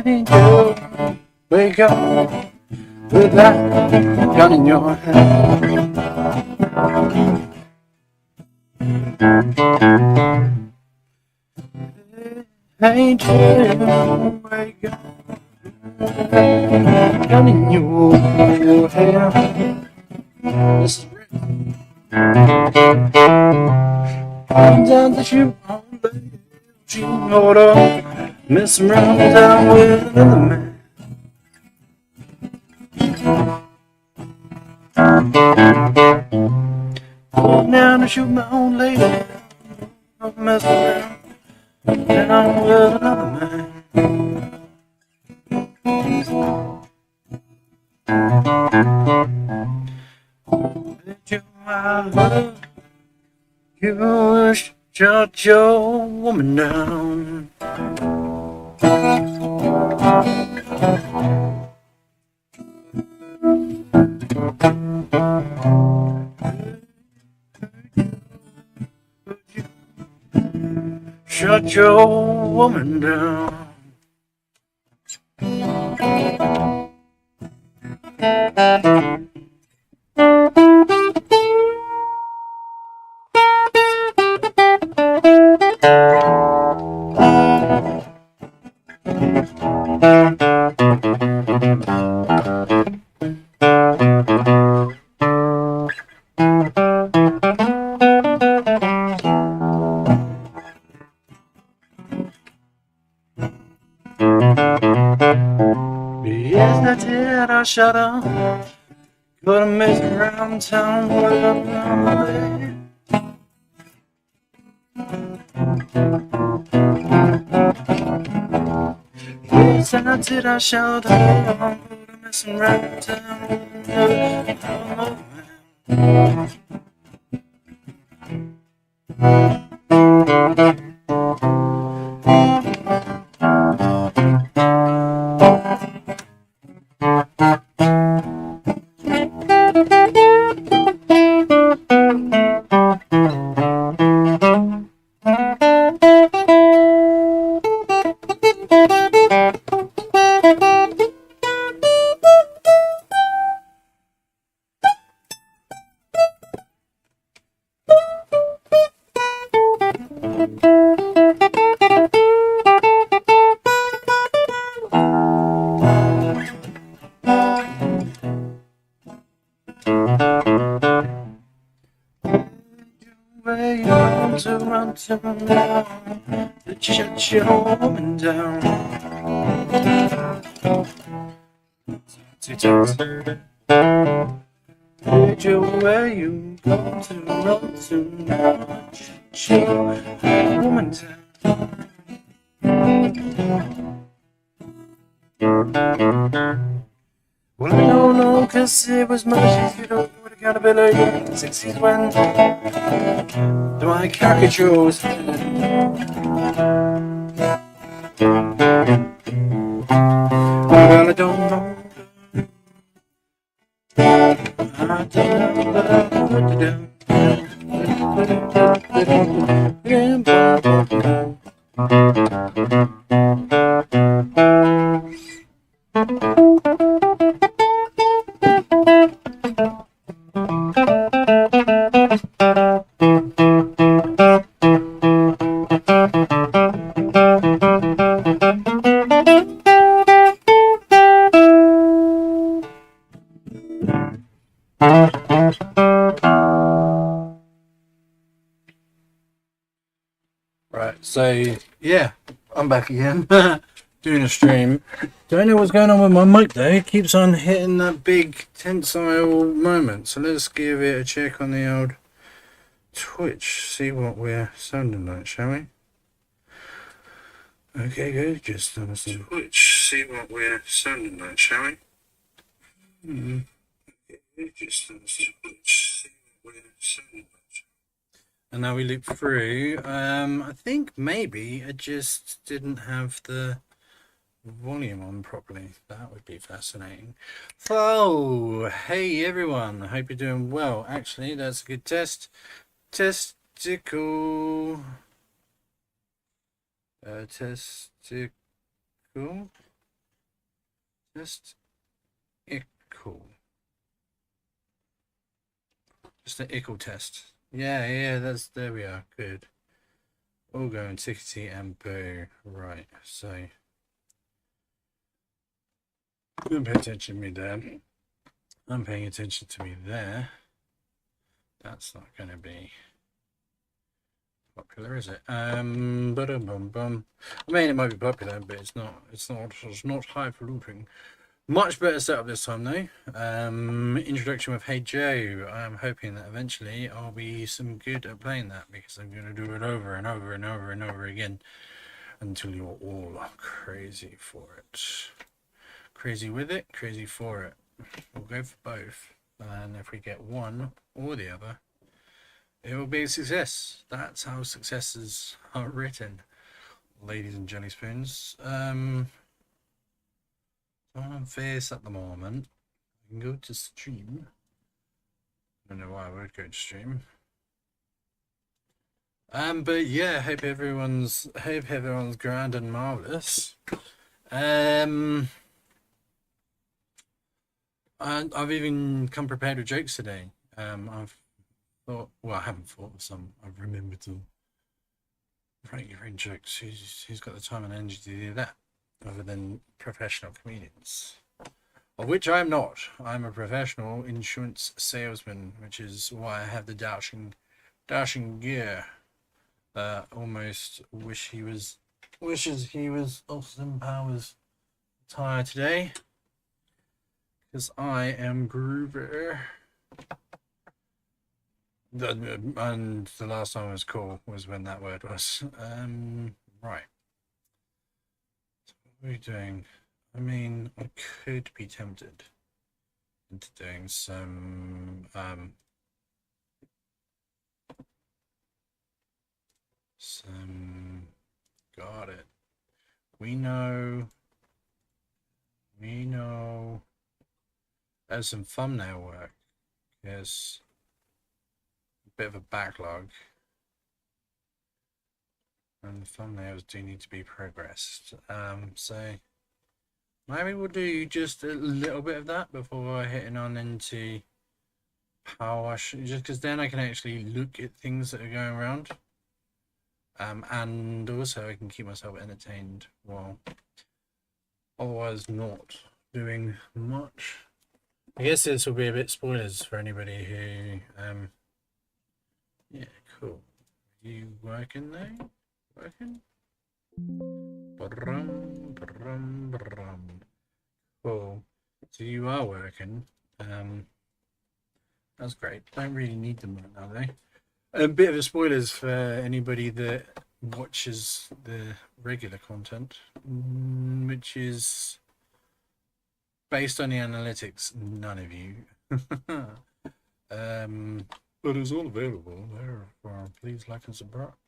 Angel, wake up with that gun in your hand. Angel, wake up with that gun in your hand. This is real. Comes down that you won't let you hold on. Mess around down with another man. Now to shoot my own lady. I'll mess around down with another man. Let you out. You shut your woman down. Shut your woman down. Yes, that's it, I shut up. Gonna mess around town with another man. Yes, I did, I shut up. Gonna mess around town with another man. Where you want to run to now? To shut your woman down. Angel, where you go to run to now? Shut your woman down. Well, I don't know, 'cause it was much easier to put accountability in the 60s when my caricatures. Well, I don't know. I don't know what to do. Right, so yeah, I'm back again doing a stream. Don't know what's going on with my mic though. It keeps on hitting that big tensile moment. So let's give it a check on the old Twitch, see what we're sounding like, shall we? Okay, good. Just on some Twitch, see what we're sounding like, shall we? Just on some Twitch, see what we're sounding like. And now we loop through. I think maybe I just didn't have the volume on properly. That would be fascinating. So, hey everyone, I hope you're doing well. Actually, that's a good test. Testicle. Testicle. Testicle. Just an ickle test. Yeah, there we are. Good. All going tickety and boo. Right, so don't pay attention to me there. I'm paying attention to me there. That's not gonna be popular, is it? Bum. I mean, it might be popular, but it's not highfalutin. Much better setup this time though. Introduction with Hey Joe. I'm hoping that eventually I'll be some good at playing that, because I'm gonna do it over and over and over and over again until you're all crazy for it. Crazy with it, crazy for it. We'll go for both, and if we get one or the other, it will be a success. That's how successes are written, ladies and jelly spoons. I'm on face at the moment. I can go to stream. I don't know why I would go to stream. But yeah, hope everyone's grand and marvelous. And I've even come prepared with jokes today. I've thought, well, I haven't thought of some. I've remembered to write your own jokes. Who's got the time and energy to do that, other than professional comedians? Of which I'm not. I'm a professional insurance salesman, which is why I have the dashing gear. Almost wishes he was Austin Powers attire today, because I am Groover. And the last time I was cool was when that word was. Right. So what are we doing? I mean, I could be tempted into doing some got it. We know there's some thumbnail work. There's a bit of a backlog, and the thumbnails do need to be progressed. So maybe we'll do just a little bit of that before hitting on into how I should, just because then I can actually look at things that are going around. And also I can keep myself entertained while otherwise not doing much. I guess this will be a bit spoilers for anybody who, yeah, cool. Are you working there? Working? Cool. So you are working. That's great. Don't really need them right now, though. A bit of a spoilers for anybody that watches the regular content, which is based on the analytics. None of you. But it's all available there. Please like and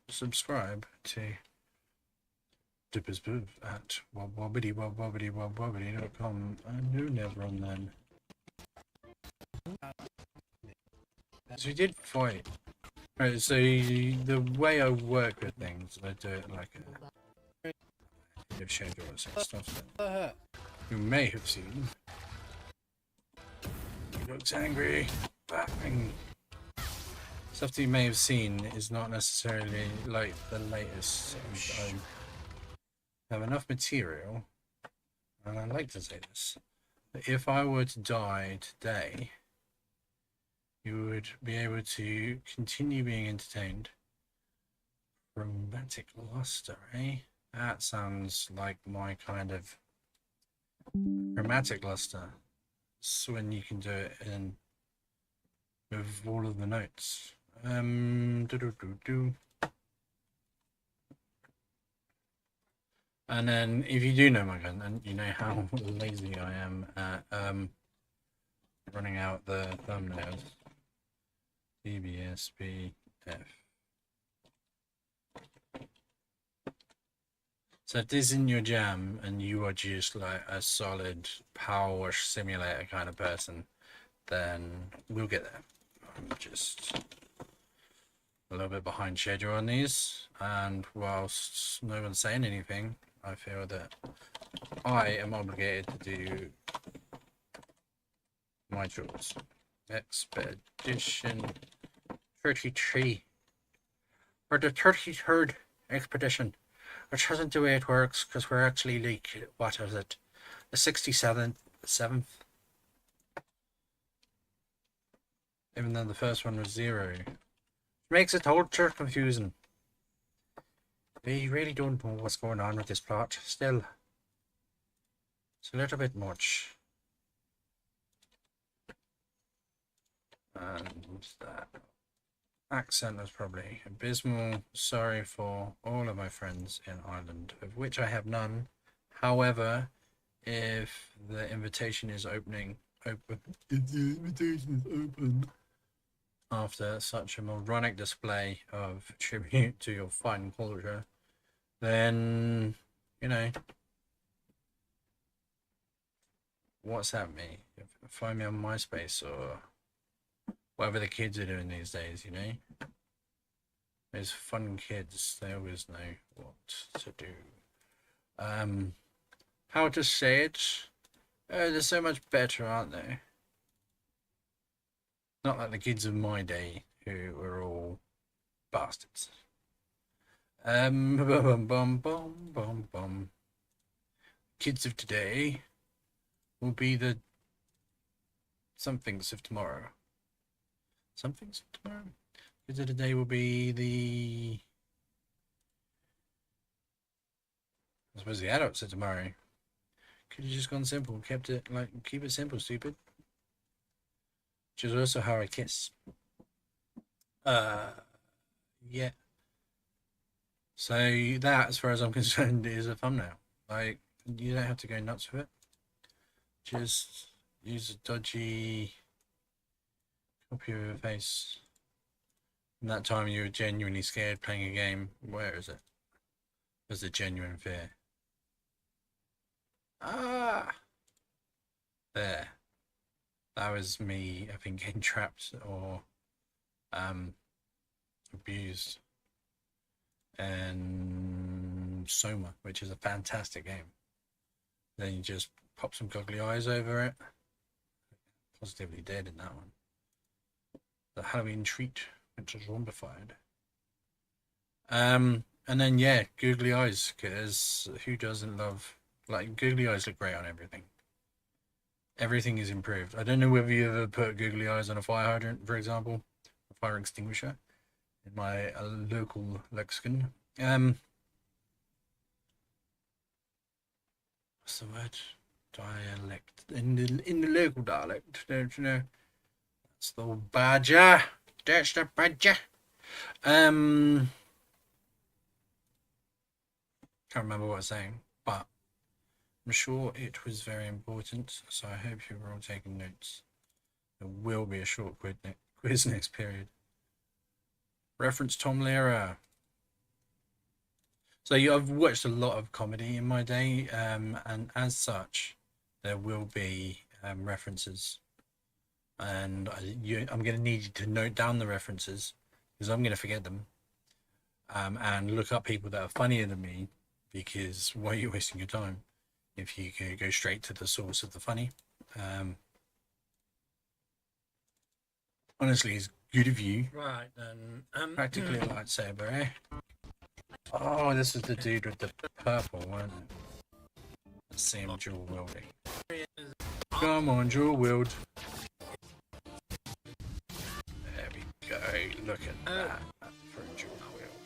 subscribe to D.B.S.B.F at wobbity.com. I knew never on then. So we did fight. Right, so the way I work with things, I do it like a I've showed you all this stuff that you may have seen. He looks angry. Bang. Stuff that you may have seen is not necessarily like the latest. I have enough material, and I'd like to say this, that if I were to die today, you would be able to continue being entertained. Romantic luster, eh? That sounds like my kind of chromatic luster. It's when you can do it in with all of the notes. And then if you do know my content, you know how lazy I am at running out the thumbnails. D.B.S.B.F. So if this isn't your jam and you are just like a solid power wash simulator kind of person, then we'll get there. I'm just a little bit behind schedule on these, and whilst no one's saying anything, I feel that I am obligated to do my chores. Expedition 33 for the 33rd expedition, which isn't the way it works because we're actually like, what is it, the 67th, 7th, even though the first one was 0. Makes it ultra confusing. We really don't know what's going on with this plot still. It's a little bit much. And that accent was probably abysmal. Sorry for all of my friends in Ireland, of which I have none. However, if the invitation is open after such a moronic display of tribute to your fine culture, then, you know, WhatsApp me. Find me on MySpace or whatever the kids are doing these days, you know. Those fun kids, they always know what to do. How to say it? They're so much better, aren't they? Not like the kids of my day who were all bastards. Kids of today will be the somethings of tomorrow. Somethings of tomorrow? Kids of today will be the, I suppose, the adults of tomorrow. Could you just gone simple, kept it like, keep it simple, stupid. Which is also how I kiss. Yeah. So that, as far as I'm concerned, is a thumbnail. Like, you don't have to go nuts with it. Just use a dodgy copy of your face. And that time you were genuinely scared playing a game. Where is it? Was a genuine fear. Ah! There. That was me, I think, getting trapped or abused. And Soma, which is a fantastic game. Then you just pop some goggly eyes over it. Positively dead in that one. The Halloween treat, which is zombified. And then yeah, googly eyes, because who doesn't love, like, googly eyes look great on everything. Everything is improved. I don't know whether you ever put googly eyes on a fire hydrant, for example, a fire extinguisher, in my local lexicon. What's the word? Dialect. In the local dialect, don't you know? That's the badger. That's the badger. Can't remember what I was saying, but I'm sure it was very important, so I hope you were all taking notes. There will be a short quiz next period. Reference Tom Lehrer. So I've watched a lot of comedy in my day, and as such, there will be references. And I'm going to need you to note down the references, because I'm going to forget them. And look up people that are funnier than me, because why are you wasting your time if you can go straight to the source of the funny? Honestly, it's good of you. Right then. Practically a lightsaber, eh? Oh, this is the dude with the purple one. Let's see him dual wielding. Come on, dual wield. There we go. Look at that for a dual wield.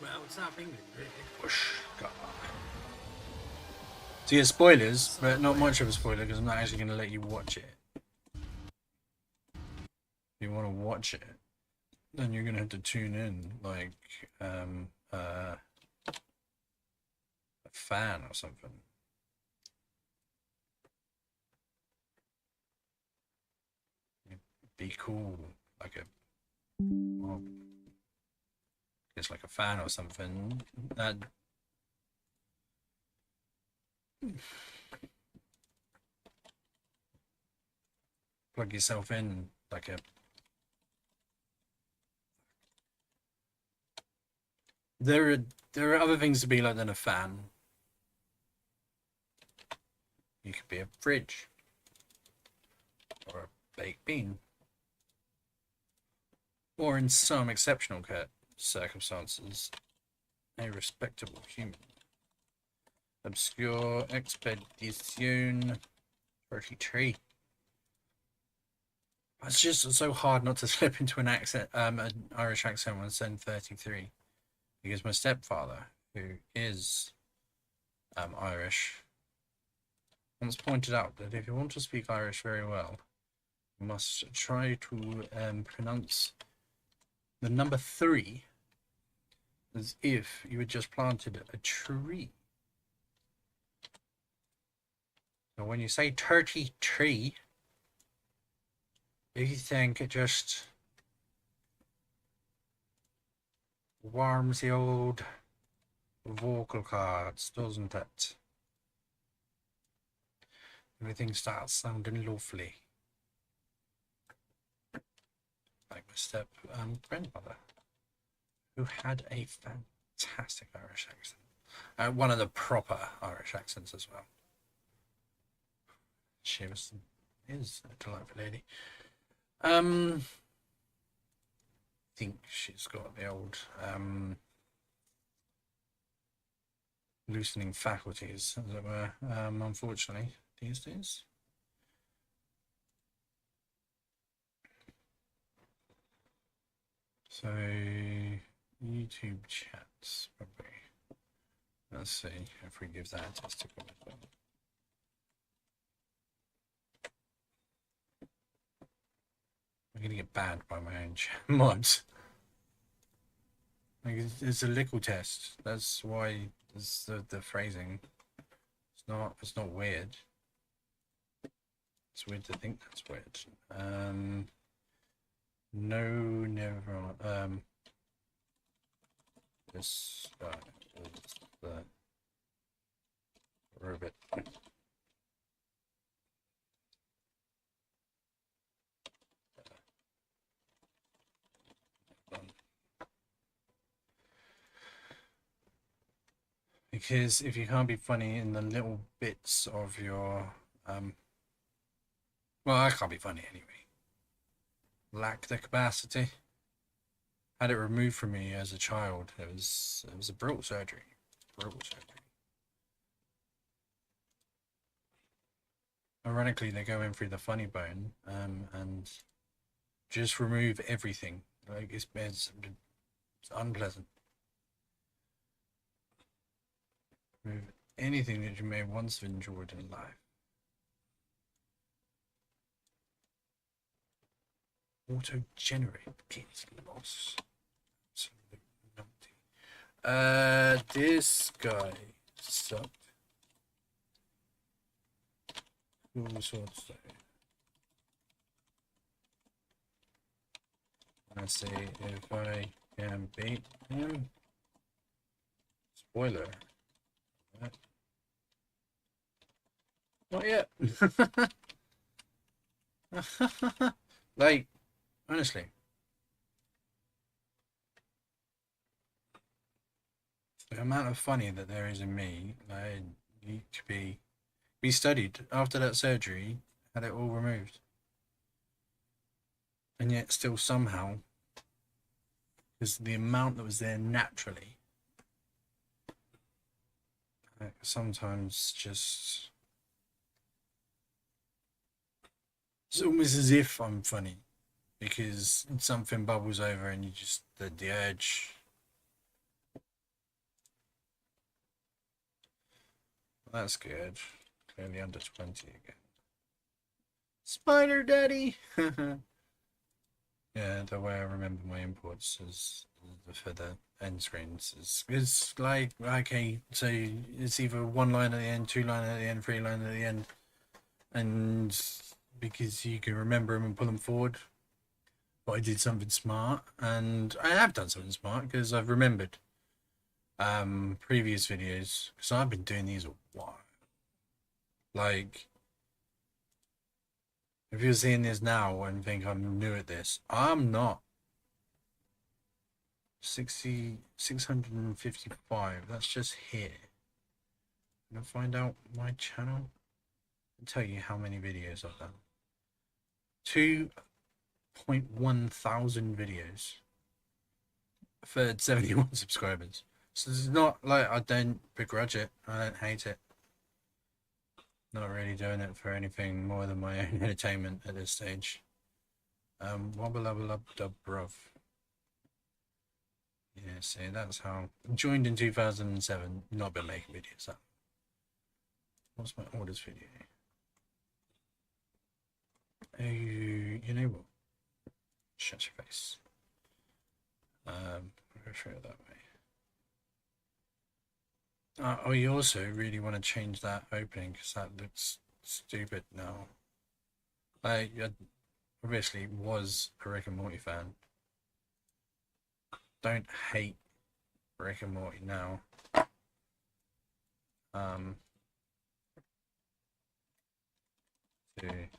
Well, it's not English, really. Whoosh. So yeah, spoilers, but not much of a spoiler because I'm not actually going to let you watch it. If you want to watch it, then you're gonna have to tune in like a fan or something. Be cool, like a, well, it's like a fan or something. That plug yourself in like a. There are other things to be like than a fan. You could be a fridge or a baked bean, or in some exceptional circumstances, a respectable human. Obscure expedition 33. It's just so hard not to slip into an accent, an Irish accent when saying 33, because my stepfather, who is Irish, once pointed out that if you want to speak Irish very well, you must try to pronounce the number 3 as if you had just planted a tree. So when you say 33, you think it just warms the old vocal cords, doesn't it? Everything starts sounding lovely. Like my step grandmother, who had a fantastic Irish accent. One of the proper Irish accents as well. She is a delightful lady. I think she's got the old loosening faculties, as it were, unfortunately, these days. So, YouTube chats, probably. Let's see if we give that a testicle as well. I'm going to get banned by my own mods. Like, it's a lickle test. That's why it's the phrasing. It's not weird. It's weird to think that's weird. No, never. This guy is the robot. Because if you can't be funny in the little bits of your well, I can't be funny anyway. Lack the capacity. Had it removed from me as a child. It was a brutal surgery. Brutal surgery. Ironically, they go in through the funny bone and just remove everything. Like it's unpleasant. Remove anything that you may once have enjoyed in life. Auto-generate gets lost. This guy sucked. All sorts though. Let's see if I can beat him. Spoiler. Not yet. Like, honestly. The amount of funny that there is in me, I need to be studied. After that surgery, had it all removed. And yet still somehow, because the amount that was there naturally, sometimes just it's almost as if I'm funny because something bubbles over and you just the urge. That's good. Clearly under 20 again. Spider Daddy. Yeah, the way I remember my imports is for the end screens is like, okay, so it's either one line at the end, two line at the end, three line at the end, and because you can remember them and pull them forward. But I did something smart, and I have done something smart because I've remembered previous videos, because I've been doing these a while. Like, if you're seeing this now and think I'm new at this, I'm not. 655, that's just here. I'm gonna find out my channel and tell you how many videos I've done. 2.1 thousand videos for 71 subscribers. So it's not like I don't begrudge it, I don't hate it. Not really doing it for anything more than my own entertainment at this stage. Wobble-lubble-lub-dub-bruv. Yeah, see, that's how. Joined in 2007, not been making videos. That. What's my orders video? Oh, you know what? Shut your face. I'll go through it that way. Oh, you also really want to change that opening because that looks stupid now. I obviously was a Rick and Morty fan. Don't hate Rick and Morty now. To the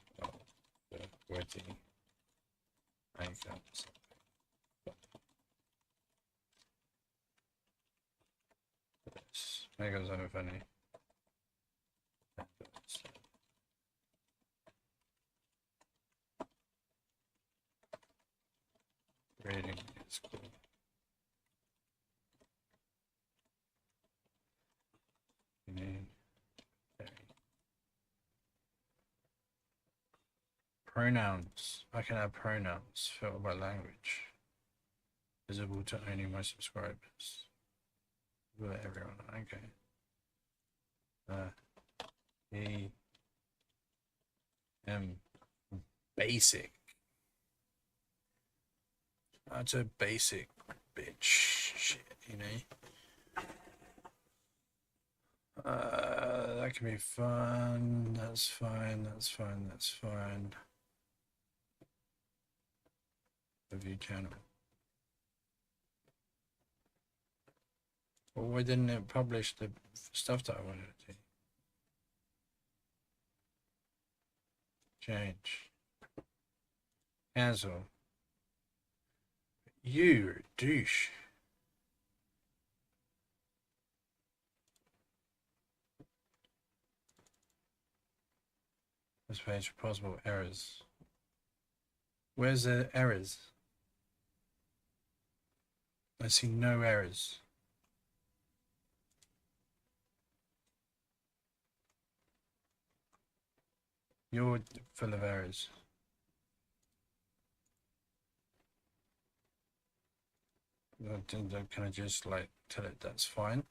witty makeups. Makeups are funny. Reading is cool. Pronouns. I can add pronouns filtered by language. Visible to only my subscribers. With everyone. Okay. Basic. That's a basic bitch shit, you know. That can be fun. That's fine. That's fine. That's fine. Review channel. Well, why didn't it publish the stuff that I wanted it to? Change. Cancel. You douche. This page for possible errors. Where's the errors? I see no errors. You're full of errors. Can I just like tell it that's fine?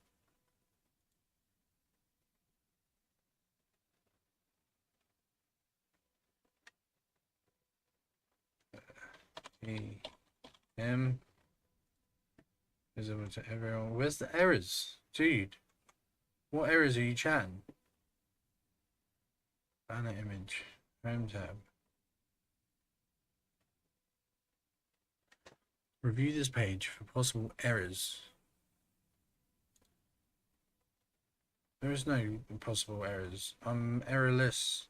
E.M. visible to everyone. Where's the errors? Dude, what errors are you chatting? Banner image. Home tab. Review this page for possible errors. There is no possible errors. I'm errorless.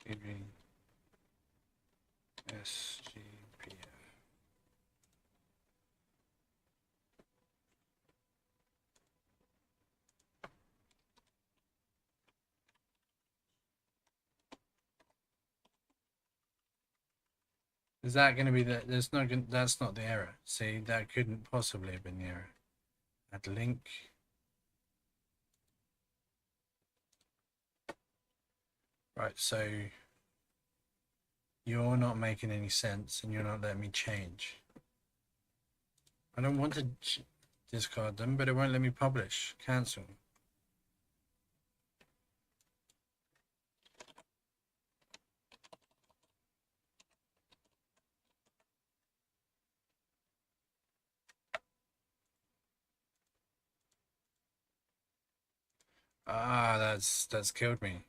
D.B.S.B.F. Is that going to be the? There's no. That's not the error. See, that couldn't possibly have been the error. Add link. Right, so you're not making any sense and you're not letting me change. I don't want to discard them, but it won't let me publish. Cancel. Ah, that's killed me.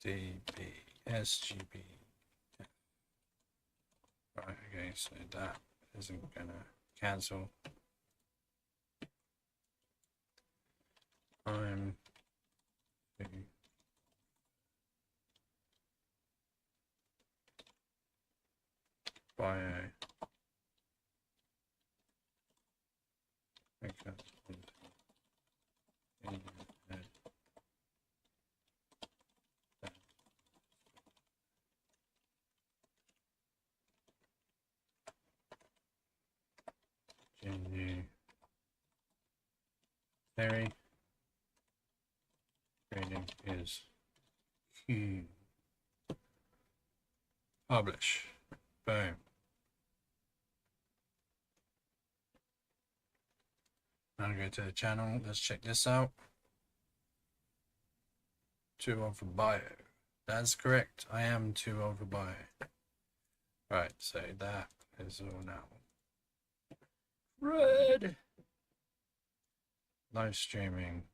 D.B.S.B.F. Right, okay, so that isn't gonna cancel. I'm bio. Okay. January trading is publish. Boom. Now go to the channel. Let's check this out. 2 on for bio. That's correct. I am 2 on for bio. Right, so that is all now. Red. Live streaming.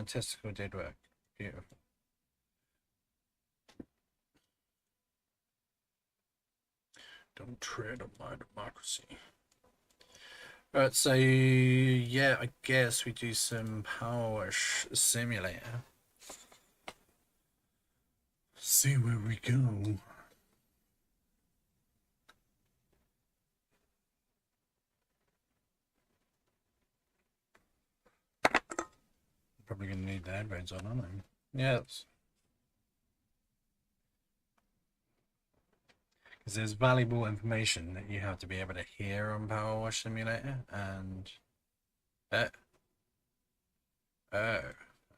Testicle did work. Beautiful. Don't tread on my democracy. Right, so yeah, I guess we do some Power Simulator. See where we go. Probably gonna need the headphones on, aren't I? Yes. Because there's valuable information that you have to be able to hear on Power Wash Simulator, and oh,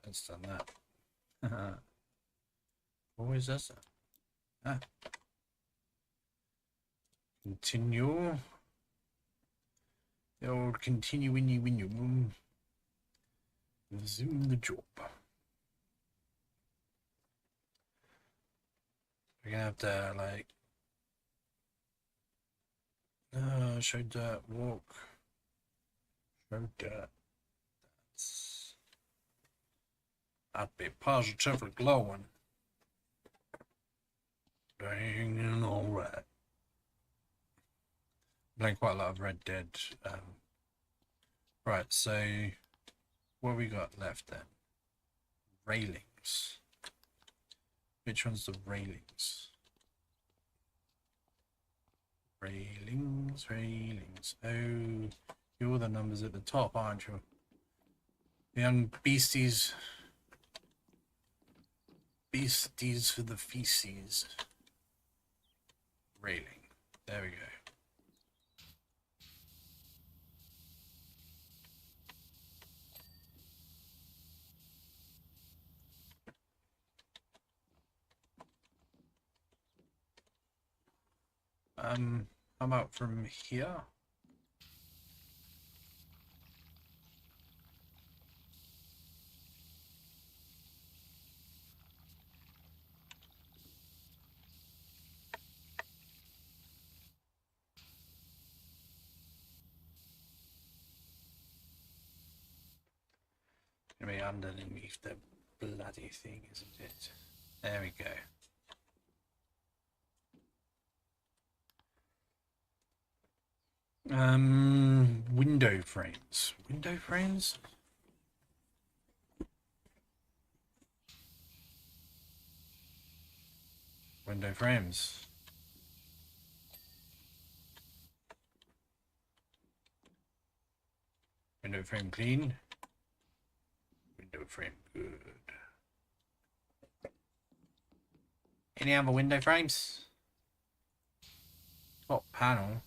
it's done that. Always does that. Ah. Continue. The old continue when you resume the job. We're gonna have to like show dirt, walk. Show dirt. I'd be positively glowing. Dang, alright. Playing quite a lot of Red Dead. Right, so what have we got left then? Railings. Which one's the railings? Railings. Oh, you're the numbers at the top, aren't you? The young beasties. Beasties for the feces. Railing. There we go. How about from here? Gonna be underneath the bloody thing, isn't it? There we go. Window frames. Window frames? Window frames. Window frame clean. Window frame good. Any other window frames? Top panel.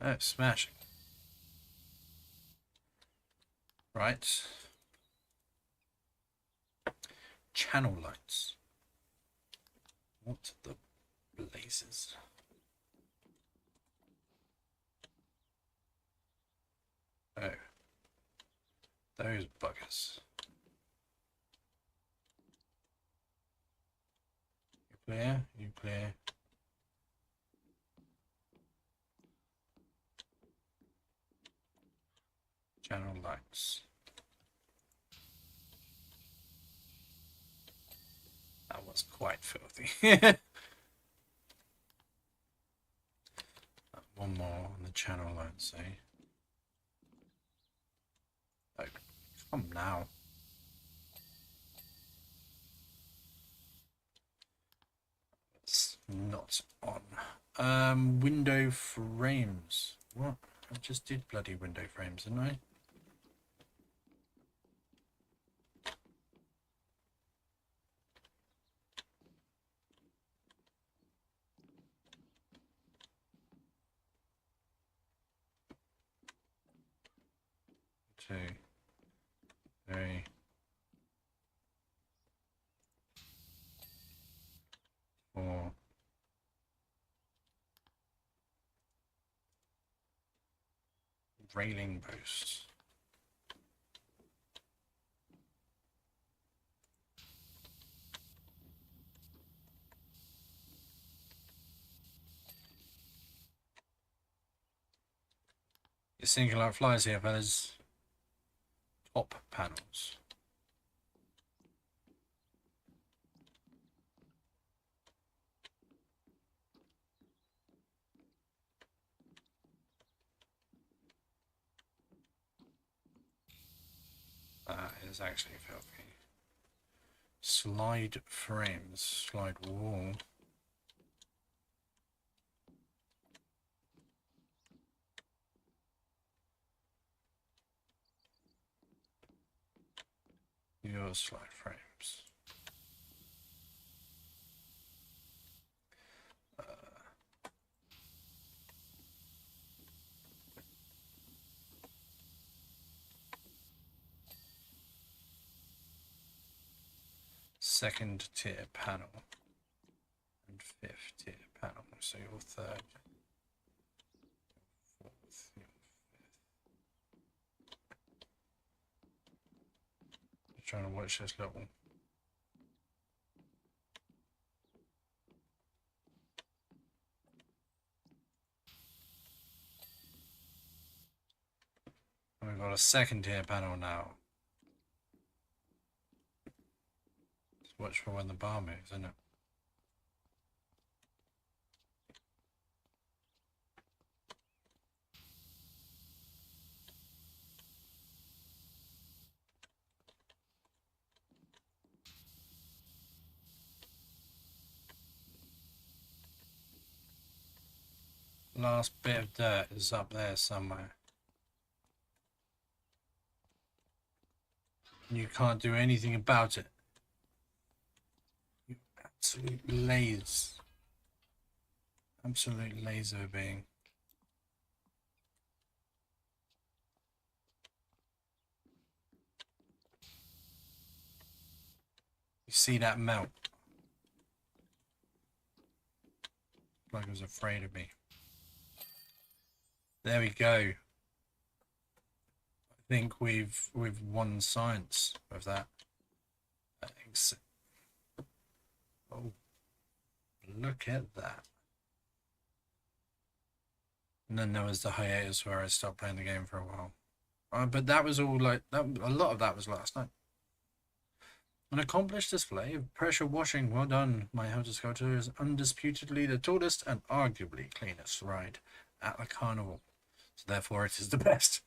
Oh, smashing. Right. Channel lights. What the blazes? Oh. Those buggers. You clear? You clear? Channel lights. That was quite filthy. One more on the channel lights, eh? Oh, come now. It's not on. Window frames. What? I just did bloody window frames, didn't I? Two, three, four. Railing posts. You're sinking like flies here, fellas. Top panels. That is actually filthy. Slide frames. Slide wall. Your slide frames. Second tier panel. And fifth tier panel. So your third. Fourth. Your fifth. Just trying to watch this little. We've got a second tier panel now. Just watch for when the bar moves, isn't it? Last bit of dirt is up there somewhere. You can't do anything about it. You absolute laze. Absolute laser being. You see that melt? Like it was afraid of me. There we go. I think we've won science with that. Oh, look at that. And then there was the hiatus where I stopped playing the game for a while. But that was all like that. A lot of that was last night. An accomplished display of pressure washing. Well done. My Helter Skelter is undisputedly the tallest and arguably cleanest ride at the carnival. So therefore it is the best.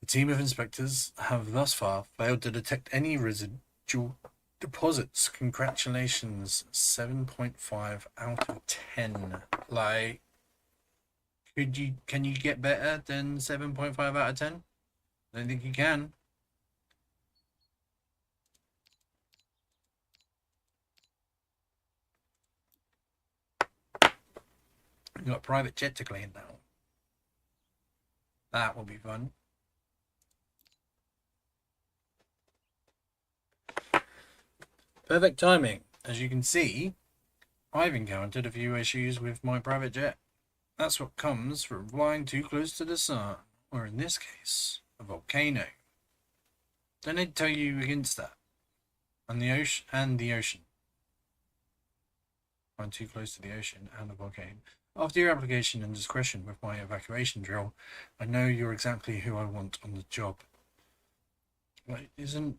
The team of inspectors have thus far failed to detect any residual deposits. Congratulations. 7.5 out of 10. Like, can you get better than 7.5 out of 10? I don't think you can. You've got a private jet to clean now. That will be fun. Perfect timing. As you can see, I've encountered a few issues with my private jet. That's what comes from flying too close to the sun, or in this case, a volcano. Don't need to tell you against that. And the ocean. I'm too close to the ocean and the volcano. After your application and discretion with my evacuation drill, I know you're exactly who I want on the job. Like, isn't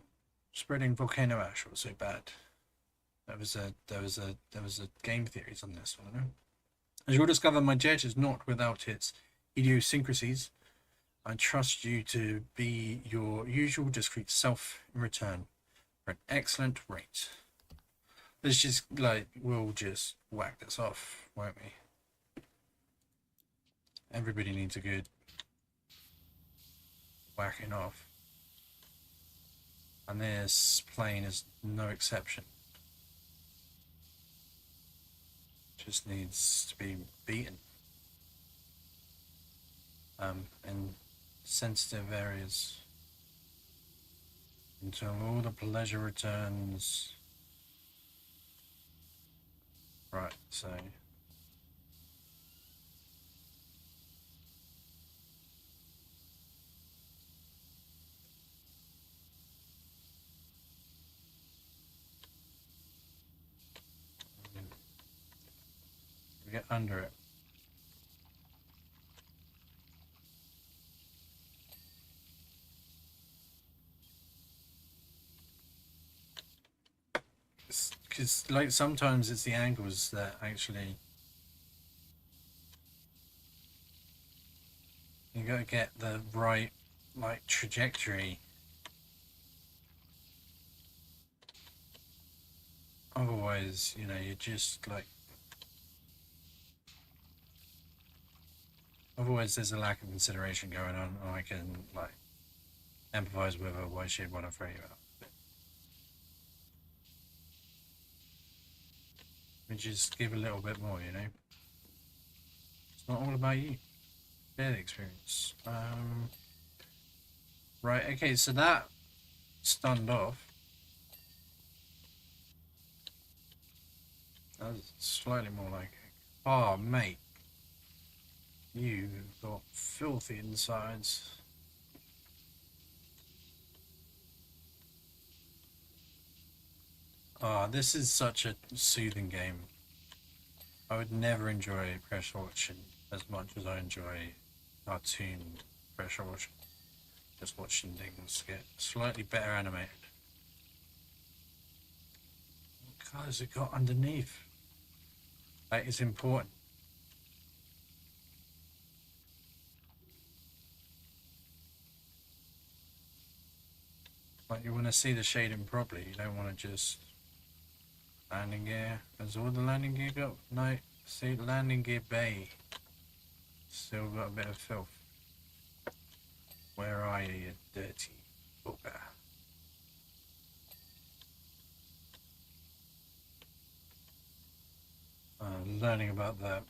spreading volcano ash so bad? There was a game theories on this one, no? As you'll discover, my jet is not without its idiosyncrasies. I trust you to be your usual discreet self in return for an excellent rate. Let's just, like, we'll just whack this off, won't we? Everybody needs a good whacking off. And this plane is no exception. Just needs to be beaten. In sensitive areas. Until all the pleasure returns. Right, so... we get under it. Because, like, sometimes it's the angles that actually... You gotta get the right, like, trajectory. Otherwise, you know, you're just, like... Otherwise, there's a lack of consideration going on, and I can, like, empathize with her why she'd want to throw you out. We just give a little bit more, you know? It's not all about you. Share the experience. Right, okay, so that stunned off. That's slightly more like it. Oh, mate. You've got filthy insides. Ah, this is such a soothing game. I would never enjoy pressure watching as much as I enjoy cartoon pressure watching. Just watching things get slightly better animated. What colours it got underneath? That is important. Like, you want to see the shading properly. You don't want to just... Landing gear. Has all the landing gear got? No. See, landing gear bay. Still got a bit of filth. Where are you, you dirty bugger? Learning about the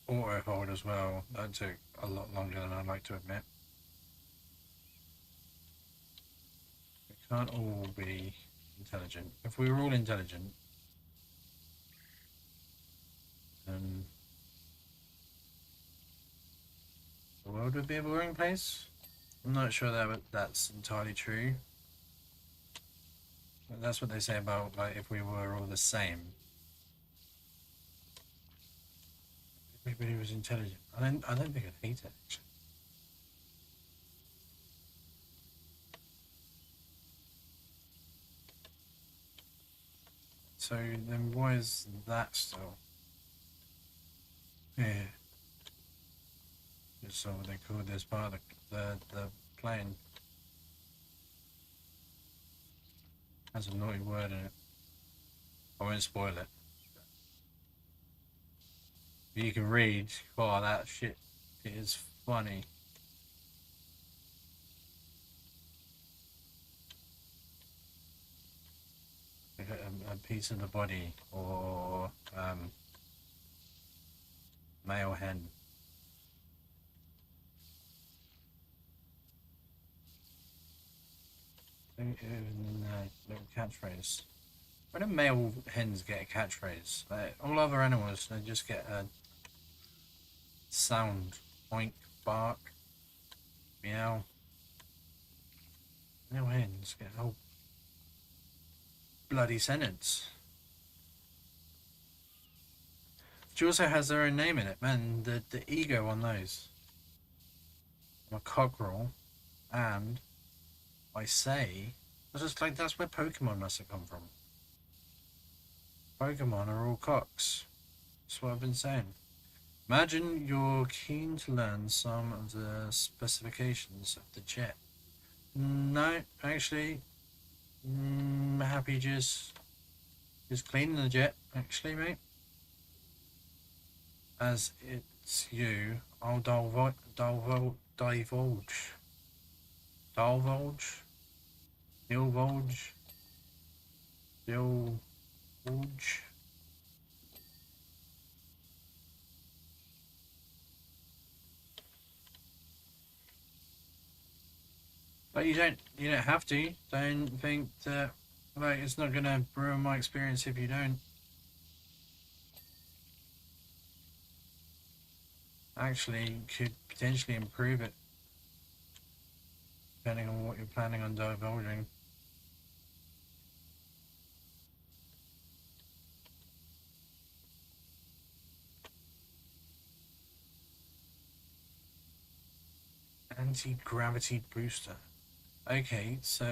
auto hold as well. That took a lot longer than I'd like to admit. We can't all be intelligent. If we were all intelligent, then the world would be a boring place. I'm not sure that that's entirely true. But that's what they say about, like, if we were all the same. Everybody was intelligent. I don't think I'd hate it, actually. So then why is that still? Yeah. Just so they call this part of the plane. Has a naughty word in it. I won't spoil it. But you can read, oh, that shit is funny. A piece of the body, or male hen. Little catchphrase. When do male hens get a catchphrase? Like, all other animals, they just get a sound. Oink, bark, meow. Male hens get a whole bloody sentence. She also has her own name in it, man. The ego on those. I'm a cockerel, and I say, it's just like that's where Pokemon must have come from. Pokemon are all cocks. That's what I've been saying. Imagine you're keen to learn some of the specifications of the jet. No, actually, happy just cleaning the jet. Actually, mate, as it's you, I'll divulge, divulge, divulge, divulge. But you don't have to. Don't think that, like, it's not gonna ruin my experience if you don't. Actually, could potentially improve it, depending on what you're planning on divulging. Anti-gravity booster. Okay, so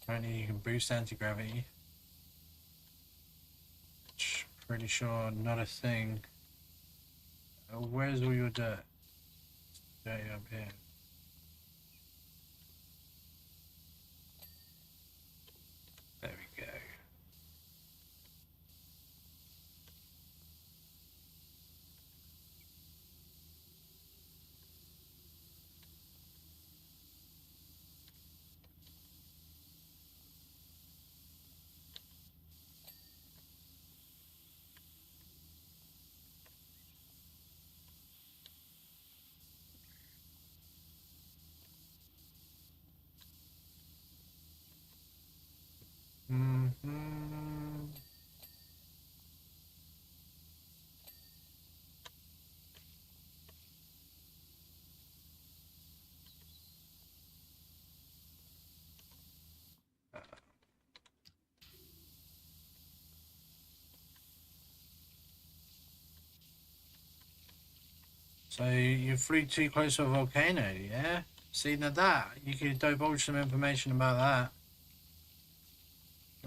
apparently you can boost anti-gravity. Pretty sure not a thing. Where's all your dirt? Dirty up here. There we go. Mm-hmm. So you flew too close to a volcano, yeah? See, now that, you could divulge some information about that.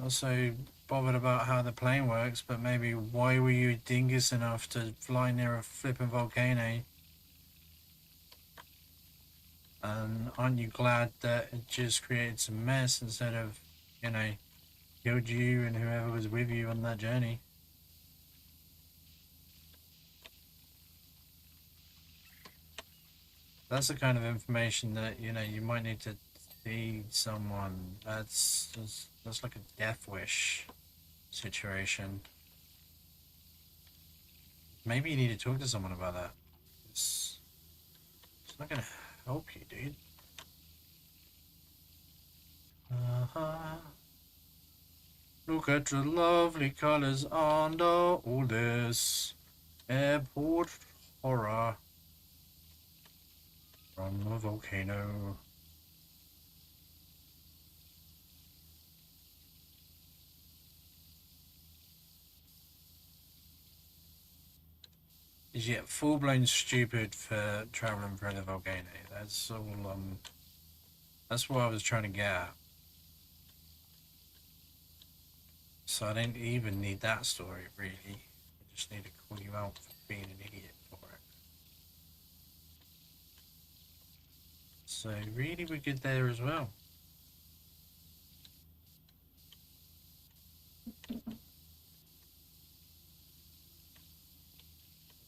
Also bothered about how the plane works, but maybe why were you dingus enough to fly near a flipping volcano? And aren't you glad that it just created some mess instead of, killed you and whoever was with you on that journey? That's the kind of information that, you might need to feed someone. That's like a death wish situation. Maybe you need to talk to someone about that. It's not gonna help you, dude. Look at the lovely colors under all this airport horror from a volcano. Is yet full blown stupid for traveling through the volcano. That's all. That's what I was trying to get at. So I didn't even need that story, really. I just need to call you out for being an idiot for it. So really, we're good there as well.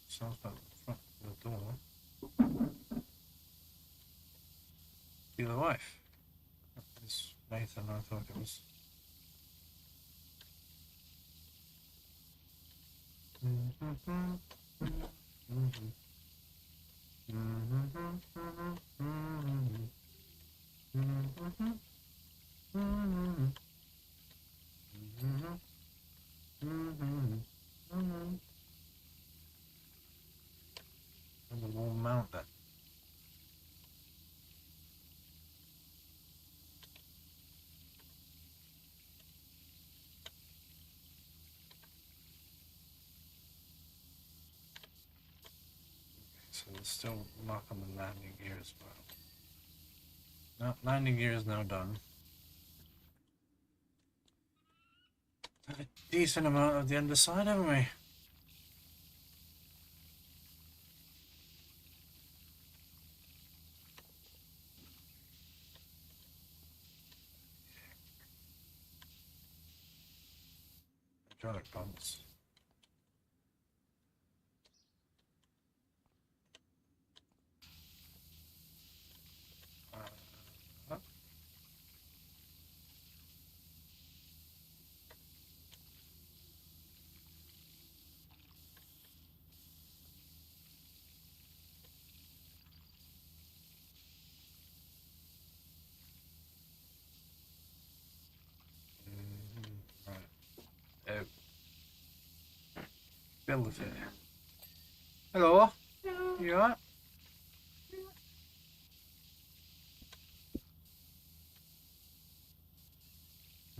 Sounds like the front of the door. You're the wife. It's Nathan, I thought it was. So there's still mark on the landing gear as well. No, landing gear is now done. A decent amount of the underside, haven't we? Hydraulic pumps. Up. Right. Build it. Hello. Hello. You alright?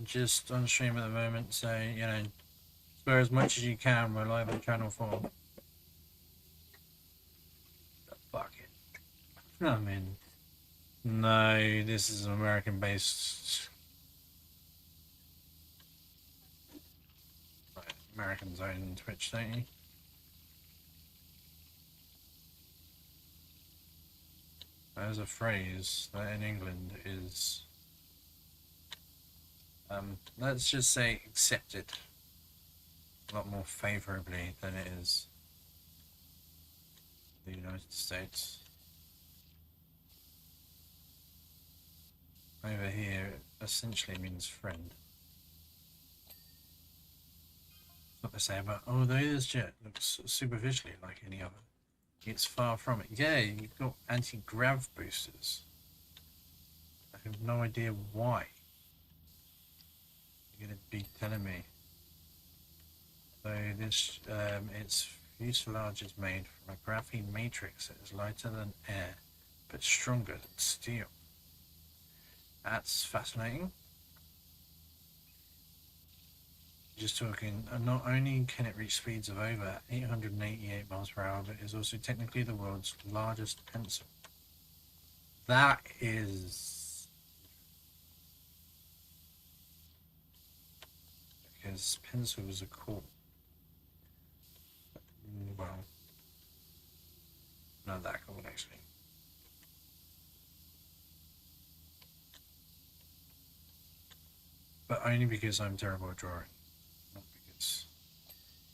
Just on stream at the moment, so you know, swear as much as you can. We're live on channel 4. Fuck it. No, I mean, no, this is an American-based, right, Americans own Twitch, don't you? There's a phrase that in England is, let's just say, accepted a lot more favourably than it is the United States. Over here, it essentially means friend. What they say about, oh, this jet looks superficially like any other. It's far from it. Yeah, you've got anti-grav boosters. I have no idea why. You're going to be telling me. So this, its fuselage is made from a graphene matrix that is lighter than air, but stronger than steel. That's fascinating. Just talking, not only can it reach speeds of over 888 miles per hour, but it is also technically the world's largest pencil. That is... because pencils are cool. Well, not that cool actually. But only because I'm terrible at drawing. Not because...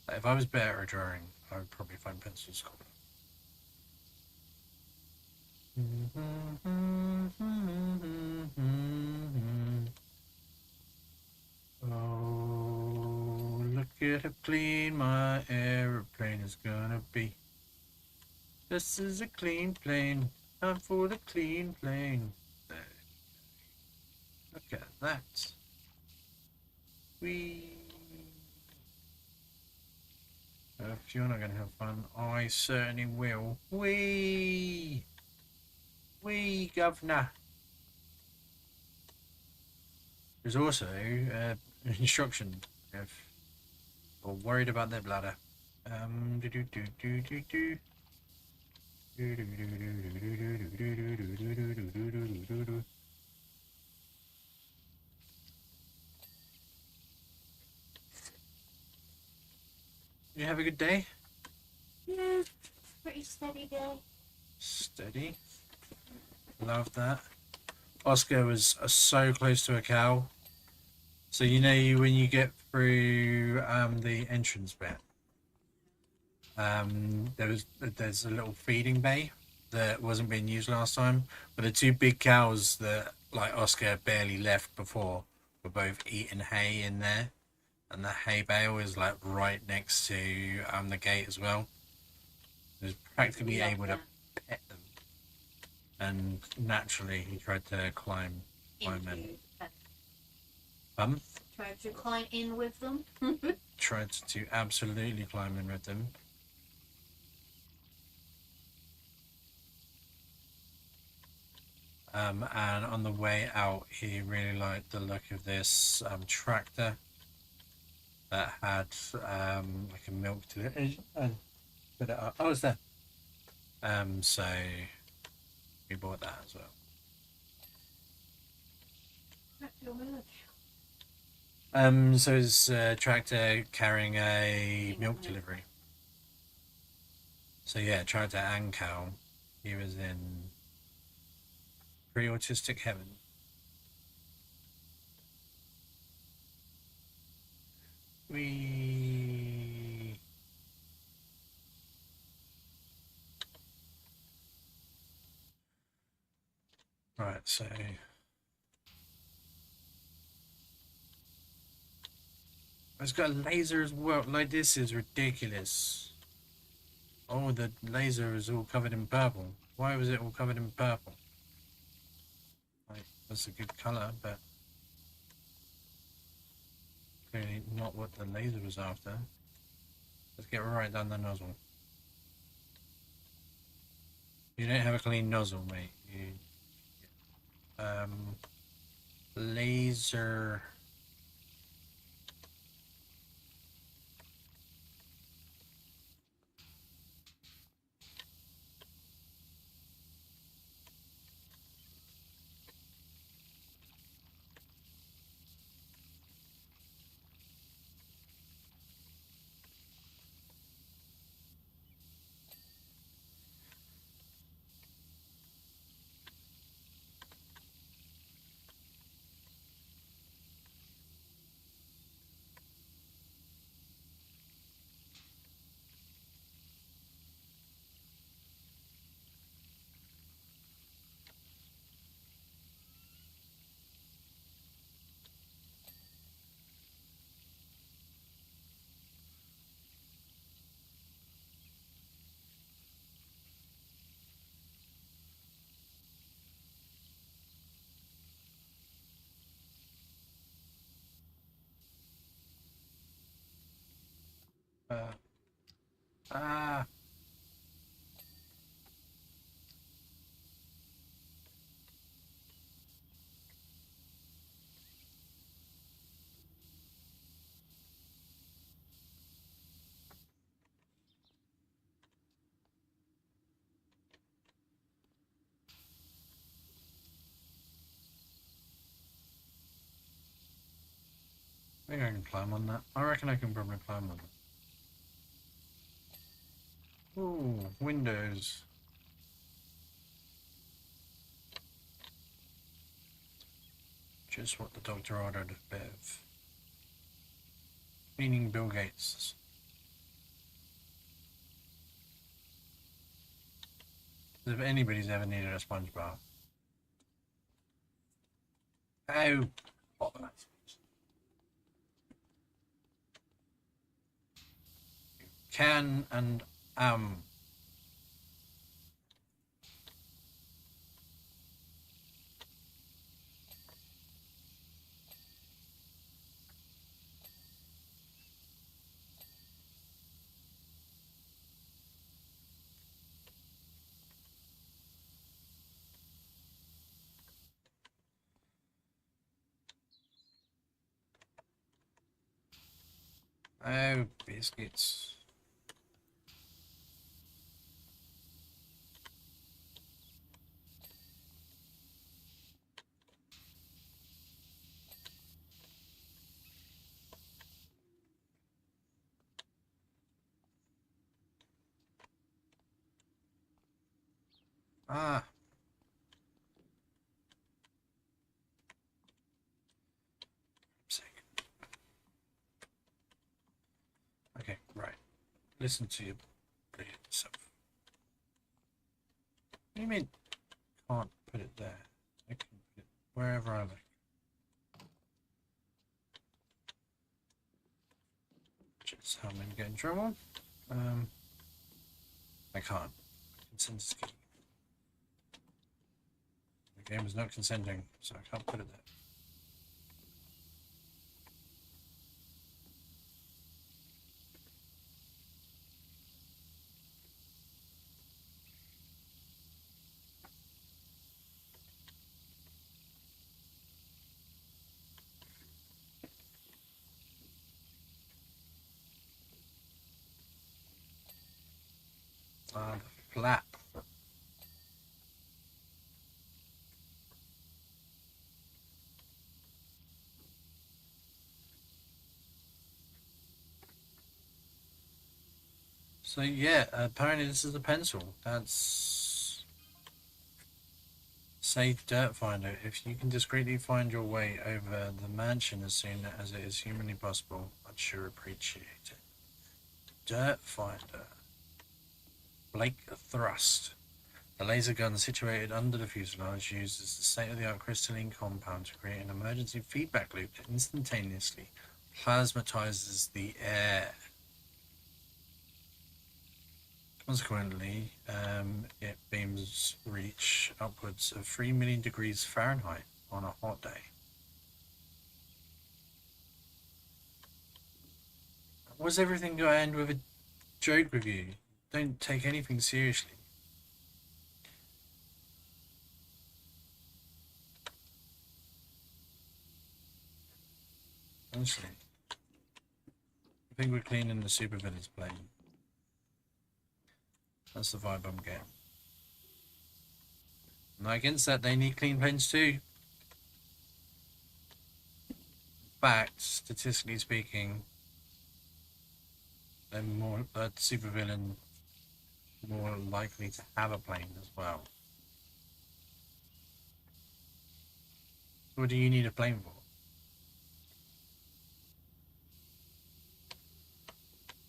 like, if I was better at drawing, I would probably find pencils cooler. Oh, look at how clean my aeroplane is gonna be. This is a clean plane. Time for the clean plane. Look at that. Whee. If you're not going to have fun, I certainly will. Whee! Whee, governor! There's also an instruction if you're worried about their bladder. Did you have a good day? Yeah, pretty steady day. Steady. Love that. Oscar was so close to a cow. So you know when you get through the entrance bit, there's a little feeding bay that wasn't being used last time, but the two big cows that like Oscar barely left before were both eating hay in there, and the hay bale is like right next to the gate as well. He was practically able to pet them, and naturally he tried to climb in. Tried to climb in with them. Tried to absolutely climb in with them. And on the way out, he really liked the look of this tractor that had like a milk to it. And put it up. Oh, it's there. So we bought that as well. So it's a tractor carrying a milk delivery. So yeah, tractor and cow. He was in pre-autistic heaven. We right. So it's got a laser as well. Like this is ridiculous. Oh, the laser is all covered in purple. Why was it all covered in purple? Like, that's a good colour, but clearly not what the laser was after. Let's get right down the nozzle. You don't have a clean nozzle, mate. Laser. Uh, ah. I think I can climb on that. I reckon I can probably climb on that. Ooh, windows. Just what the doctor ordered of Bev. Meaning Bill Gates. If anybody's ever needed a sponge bath. Oh, bother. Can and am. Oh, biscuits. Ah. Okay, right. Listen to your brilliant self. What do you mean? Can't put it there. I can put it wherever I like. Just how I'm going to get in trouble. I can't. Consent is key. The game is not consenting, so I can't put it there. Ah, the flap. So yeah, apparently this is a pencil. That's say Dirt Finder. If you can discreetly find your way over the mansion as soon as it is humanly possible, I'd sure appreciate it. Dirt Finder. Blake Thrust. The laser gun situated under the fuselage uses the state-of-the-art crystalline compound to create an emergency feedback loop that instantaneously plasmatizes the air. Consequently, it beams reach upwards of 3 million degrees Fahrenheit on a hot day. Was everything going to end with a joke review? Don't take anything seriously. Honestly. I think we're cleaning the supervillain's plane. That's the vibe I'm getting. Not against that, they need clean planes too. In fact, statistically speaking, they're more supervillain more likely to have a plane as well. What do you need a plane for?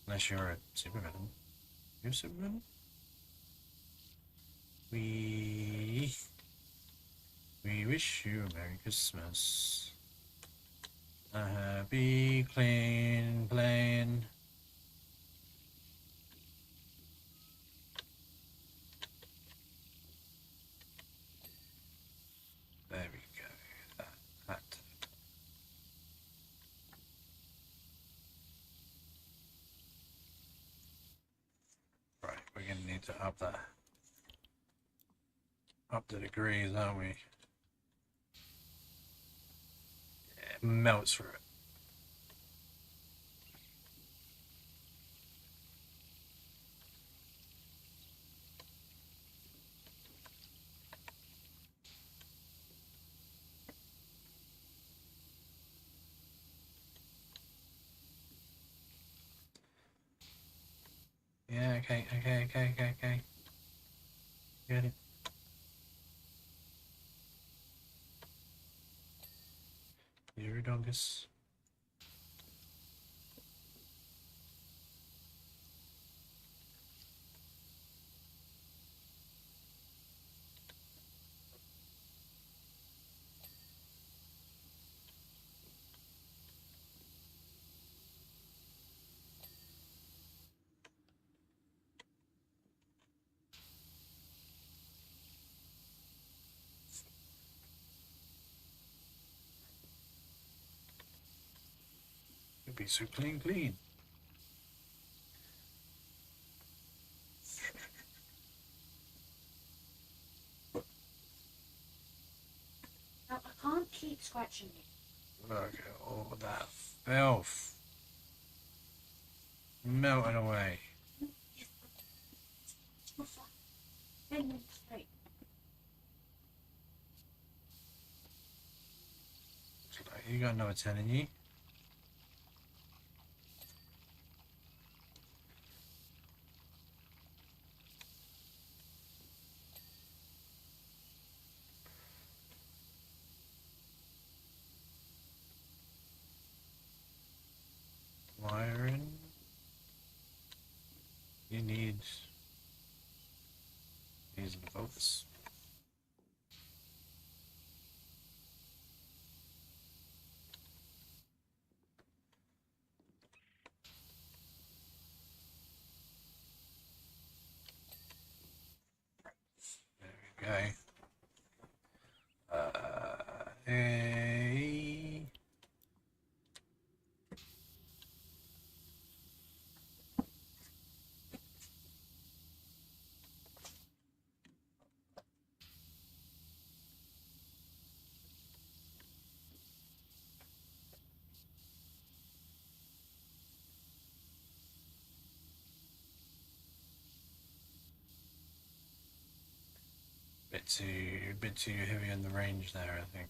Unless you're a supervillain. You're a supervillain? We wish you a Merry Christmas. A happy clean plane. There we go. That. Right, we're gonna need to up that. Up the degrees, aren't we? It melts through it. Yeah, okay. Get it. Eurodongus. It'd be so clean. Now, I can't keep scratching it. Look at all that filth melting away. What's that? 10 minutes straight. Looks like you got another 10 in you. Wiring. You need these in focus. There we go. A bit too heavy on the range there, I think.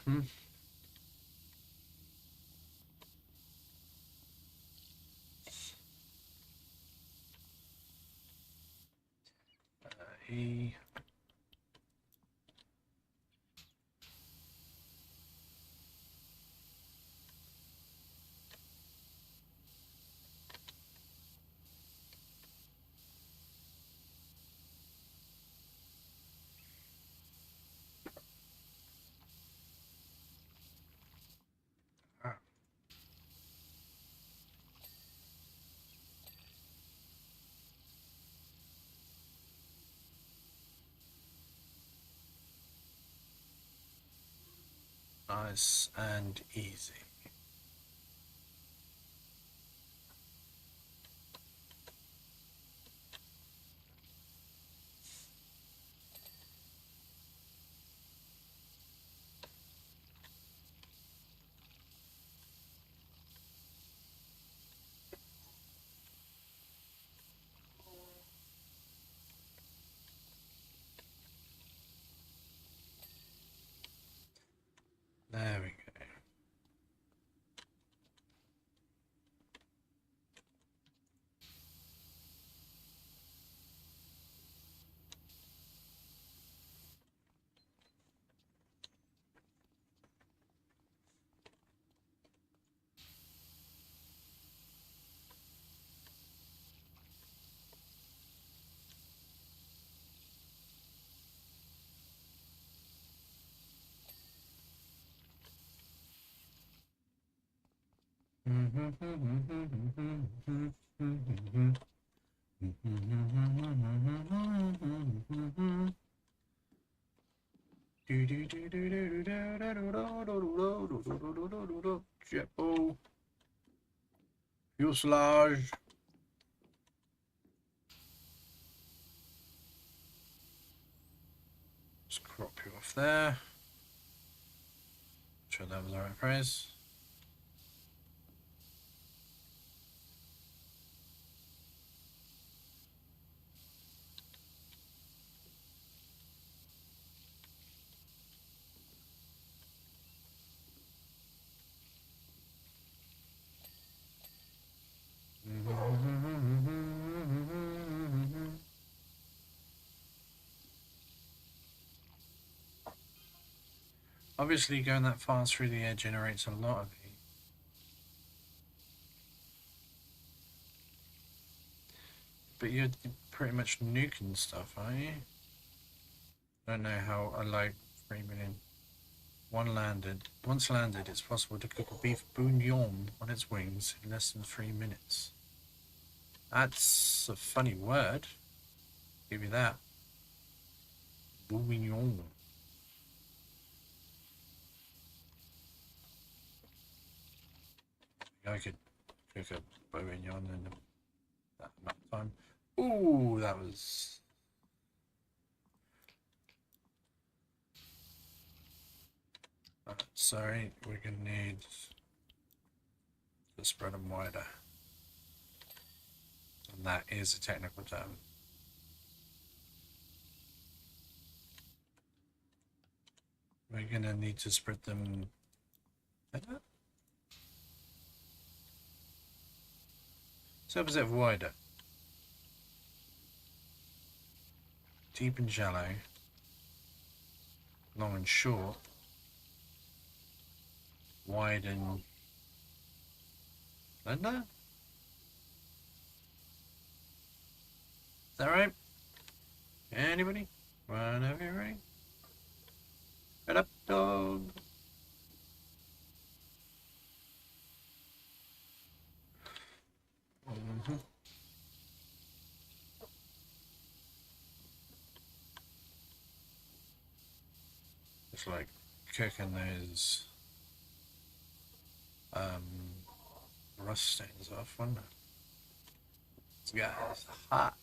Mm-hmm. E. Nice and easy. There we go. Jetball. Fuselage. Just crop you off there. Sure that was the right phrase. Obviously, going that fast through the air generates a lot of heat. But you're pretty much nuking stuff, aren't you? I don't know how I like 3 million. One landed. Once landed, it's possible to cook a beef bouillon on its wings in less than 3 minutes. That's a funny word. Give you that. Bouillon. I could cook a bouillon in that amount of time. Ooh, that was... sorry, we're going to need to spread them wider. And that is a technical term. We're going to need to spread them better. So opposite of wider. Deep and shallow. Long and short. Wide and slender. Is that right? Anybody? Whenever you're ready. Get up, dog. It's like cooking those rust stains off, wasn't it? It's hot.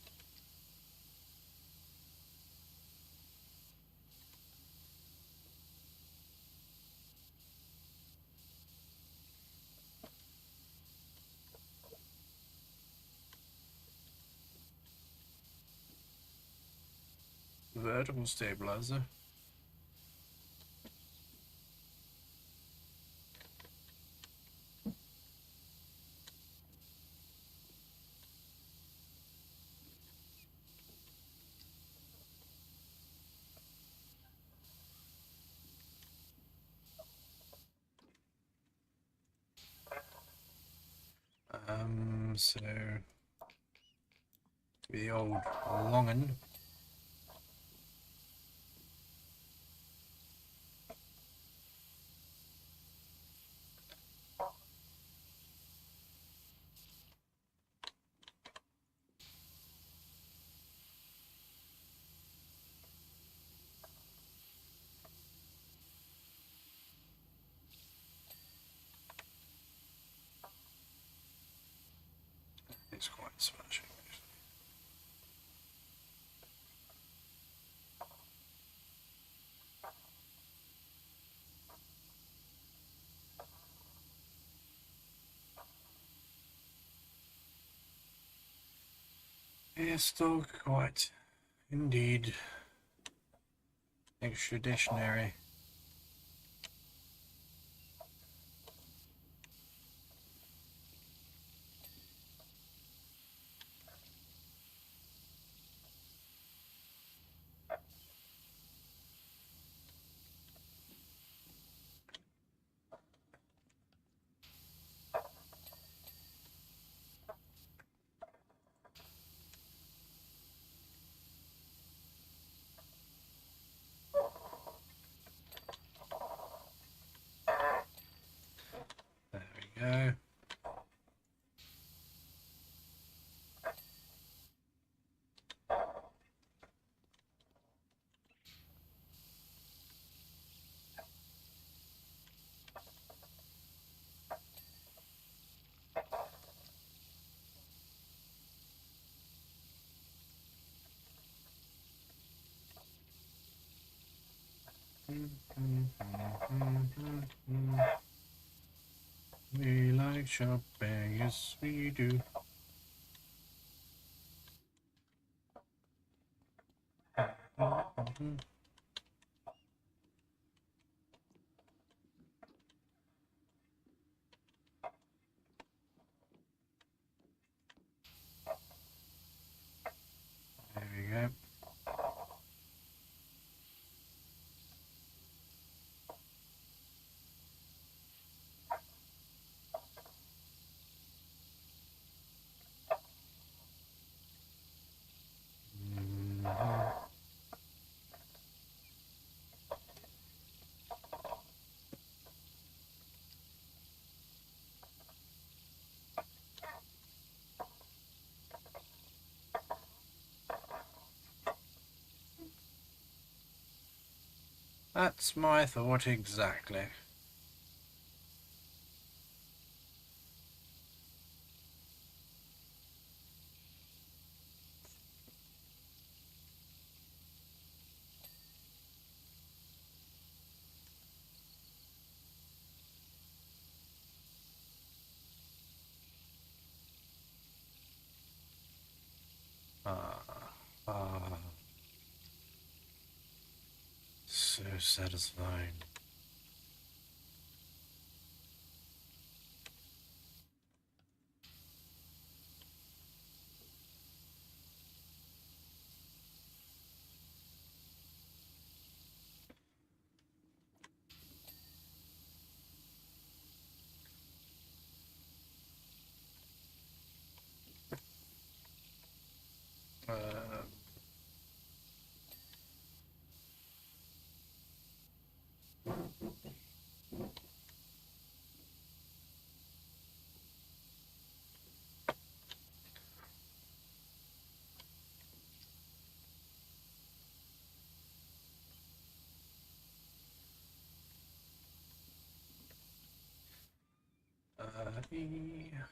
Vertical stabilizer. So the old long un. It's quite smashing. Yes, still quite, indeed, extraditionary. There we go. We like shopping, yes we do. There we go. That's my thought exactly. Ah, so satisfying. Uh, yeah.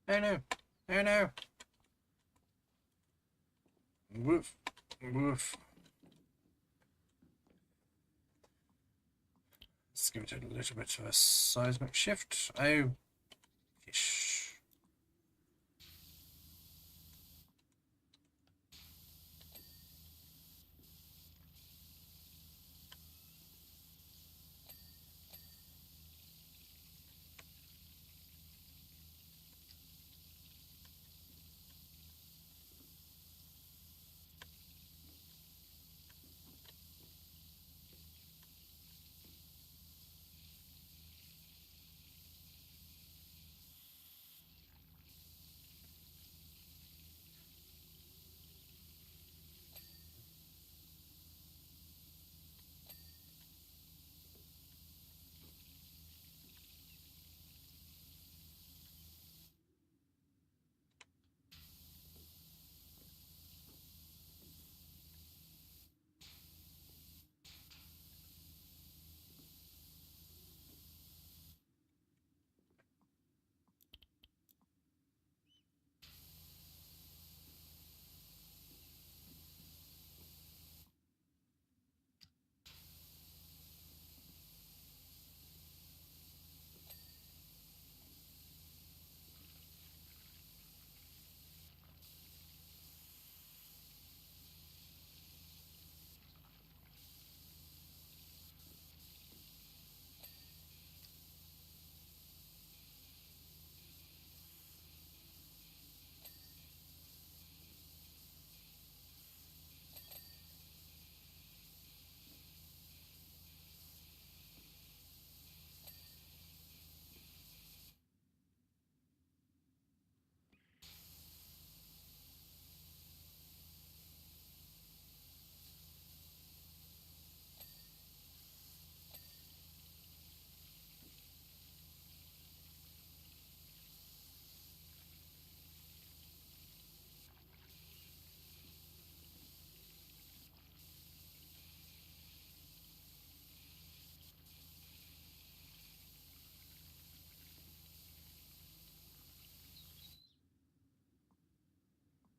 Oh no! Oh no! Woof! Woof! Let's give it a little bit of a seismic shift. Oh, ish.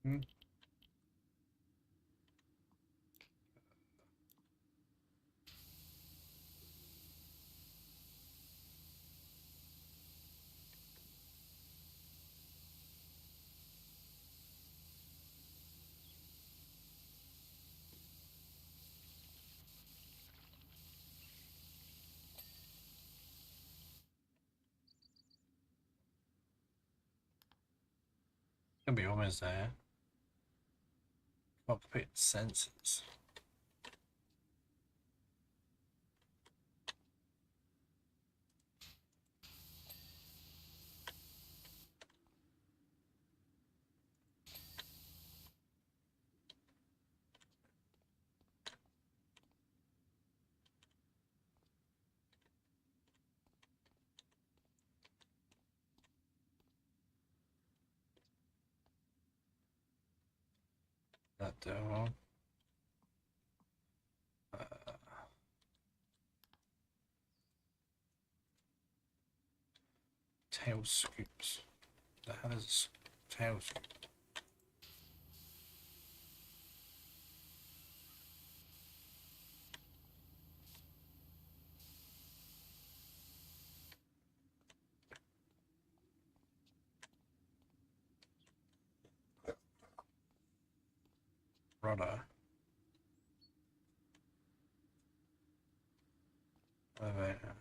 Hmm. Gonna be almost there. Cockpit sensors. That door. Tail scoops. The hell is tail scoop? Rudder. Elevator.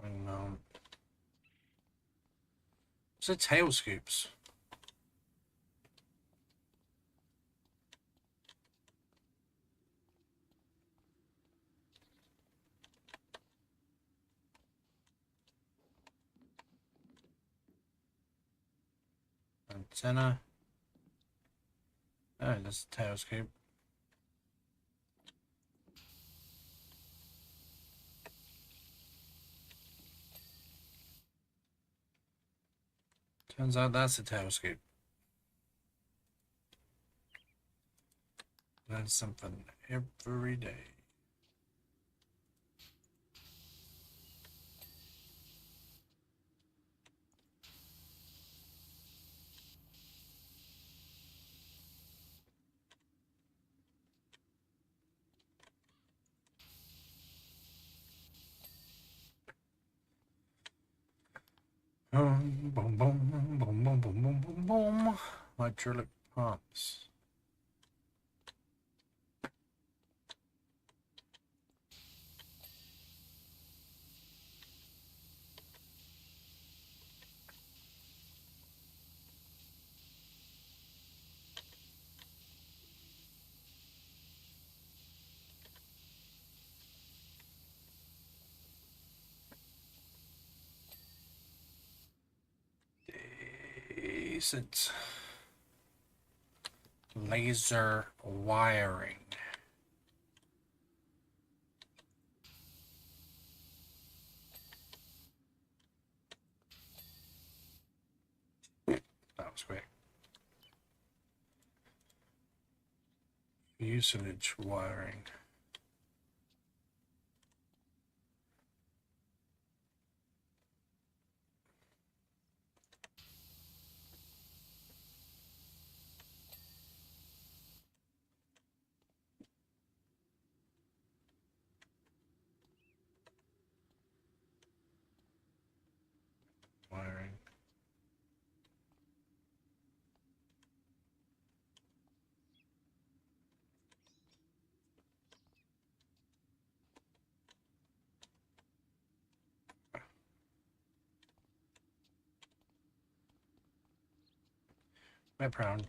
Unknown. So tail scoops. Antenna. Oh, that's a tail scoop. Turns out that's a tail scoop. Learn something every day. Boom, boom, boom, boom, boom, boom, boom, boom, boom. Hydraulic pumps. Decent. Laser wiring. That was quick. Fuselage wiring. Wiring. Background.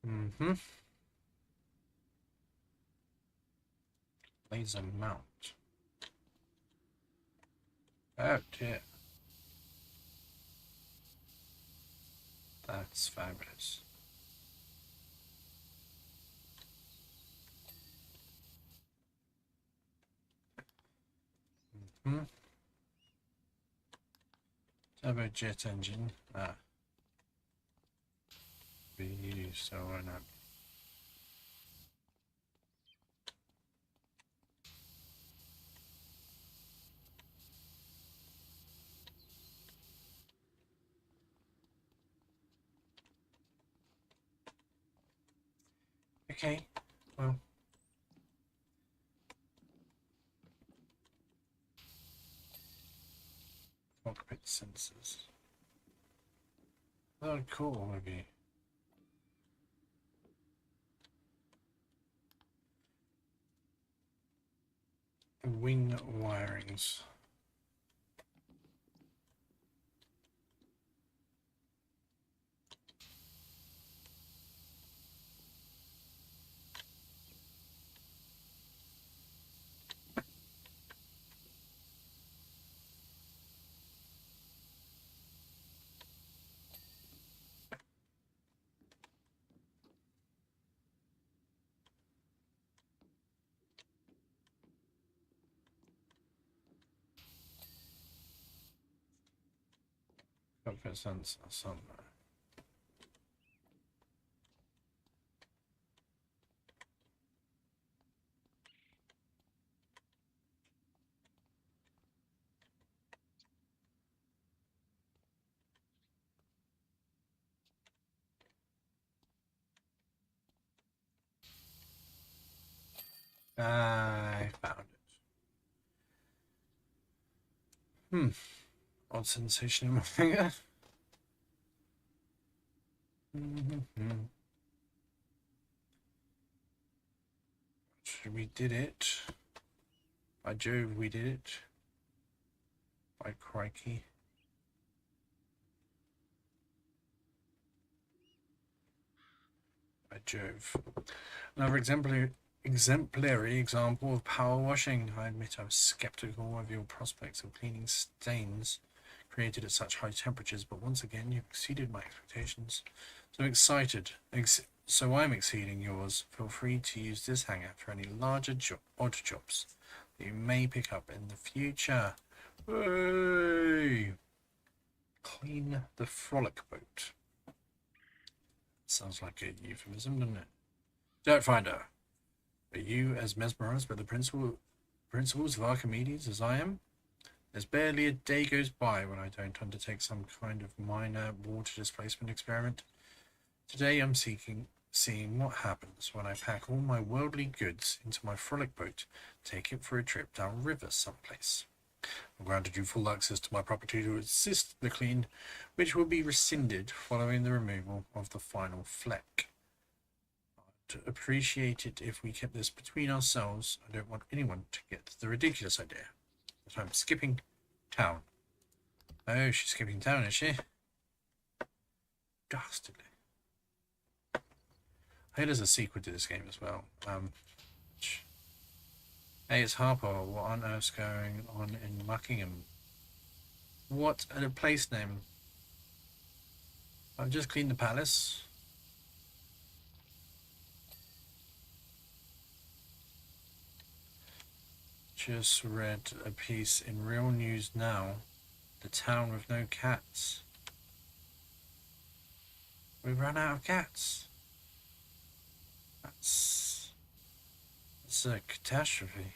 Mm-hmm. Laser mount. Oh dear. That's fabulous. Hmm. Turbojet engine. Ah. Be used, so why not? Okay, well. Cockpit sensors. Oh, cool, maybe. Wing wirings. Cockpit sensor somewhere. I found it. Odd sensation in my finger. We did it. By Jove, we did it. By crikey. By Jove. Another exemplary example of power washing. I admit I was skeptical of your prospects of cleaning stains created at such high temperatures, but once again you exceeded my expectations. So excited. So I'm exceeding yours. Feel free to use this hangar for any larger odd jobs that you may pick up in the future. Hey! Clean the frolic boat. Sounds like a euphemism, doesn't it? Dirt Finder, are you as mesmerized by the principles of Archimedes as I am? There's barely a day goes by when I don't undertake some kind of minor water displacement experiment. Today I'm seeing what happens when I pack all my worldly goods into my frolic boat, take it for a trip down river someplace. I've granted you full access to my property to assist the clean, which will be rescinded following the removal of the final fleck. I'd appreciate it if we kept this between ourselves. I don't want anyone to get the ridiculous idea that I'm skipping town. Oh, she's skipping town, is she? Dastardly. I heard there's a sequel to this game as well. Hey, it's Harper. What on earth's going on in Muckingham? What a place name. I've just cleaned the palace. Just read a piece in Real News Now. The town with no cats. We've run out of cats. That's a catastrophe.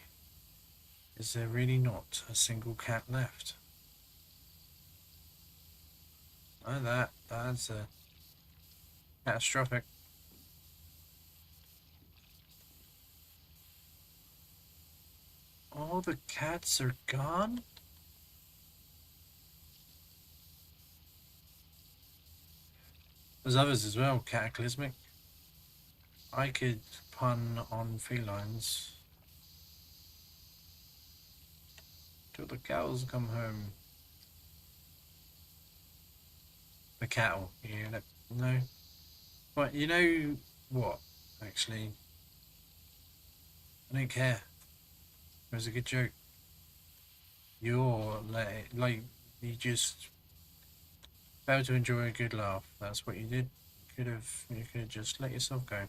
Is there really not a single cat left? Oh, that's a catastrophic. All the cats are gone? There's others as well, cataclysmic. I could pun on felines. Till the cows come home. The cattle, yeah, no. But you know what, actually? I don't care. It was a good joke. You're like you just failed to enjoy a good laugh. That's what you did. You could have just let yourself go.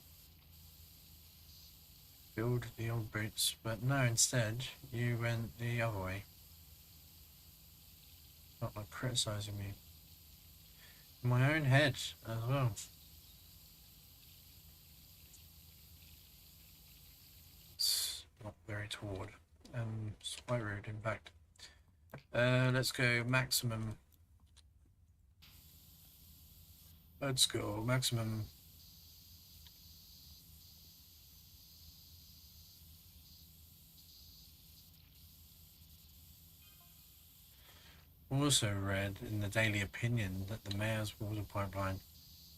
Build the old boots, but no, instead you went the other way. Not like criticizing me. In my own head as well. It's not very toward. It's quite rude, in fact. Let's go maximum. Let's go maximum. Also read in the Daily Opinion that the mayor's water pipeline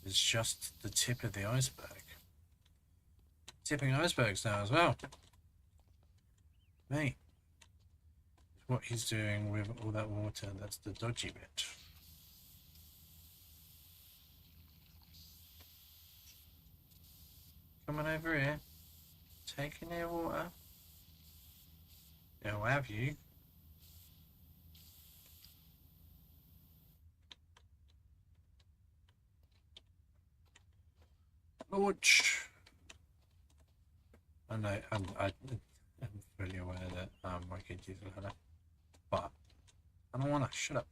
is just the tip of the iceberg. Tipping icebergs now as well. Mate, what he's doing with all that water, that's the dodgy bit. Coming over here, taking their water. I'll have you. Launch. I know, I'm fully aware that I could use a ladder, but I don't wanna. Shut up.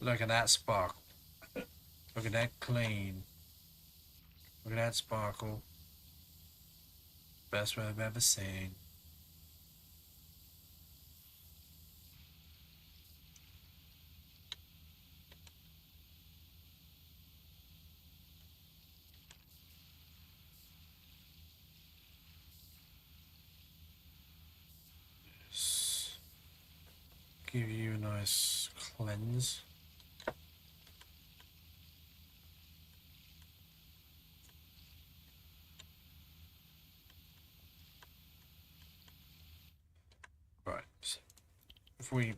Look at that sparkle. Look at that clean. Look at that sparkle. Best I've ever seen. Just give you a nice cleanse. Right. So if we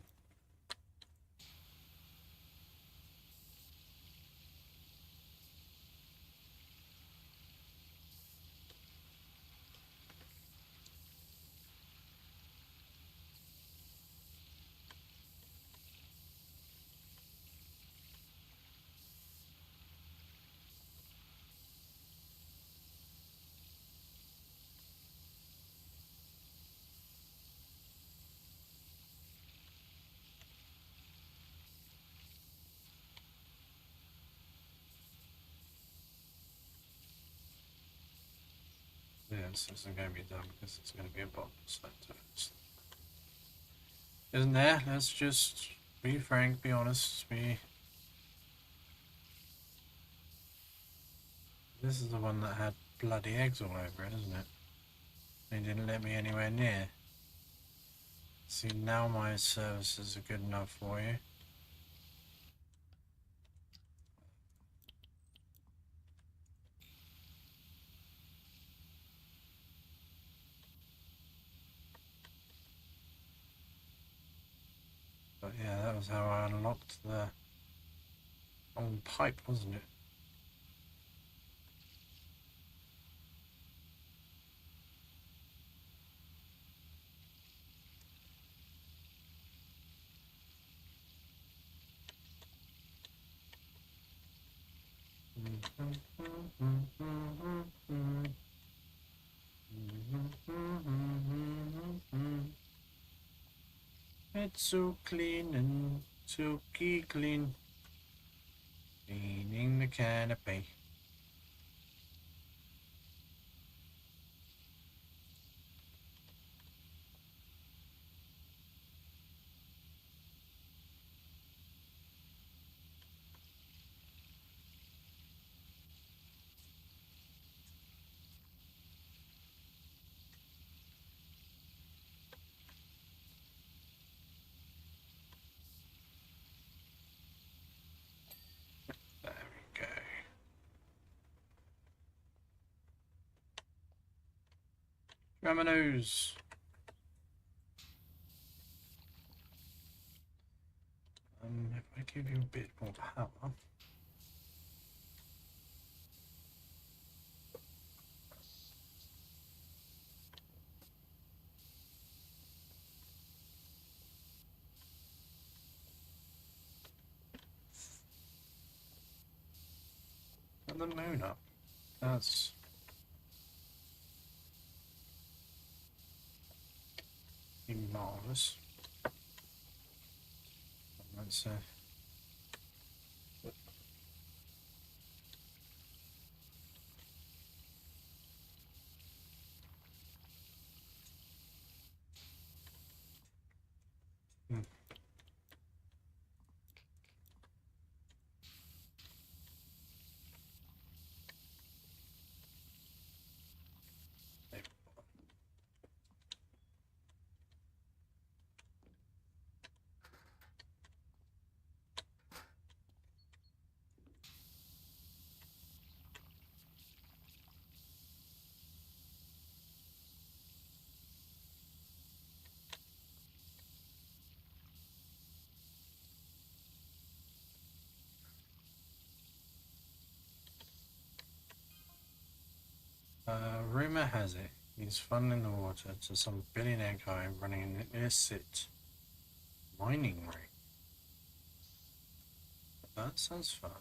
this isn't going to be done because it's going to be a bottom selector first. Isn't there? Let's just be frank, be honest, be... This is the one that had bloody eggs all over it, isn't it? They didn't let me anywhere near. See, now my services are good enough for you. But yeah, that was how I unlocked the old pipe, wasn't it? It's so clean and silky clean. Cleaning the canopy. There we go. Grab my nose. If I give you a bit more power. And the moon up. That's marvellous. That's rumour has it he's funneling the water to some billionaire guy running an illicit mining ring. That sounds fun.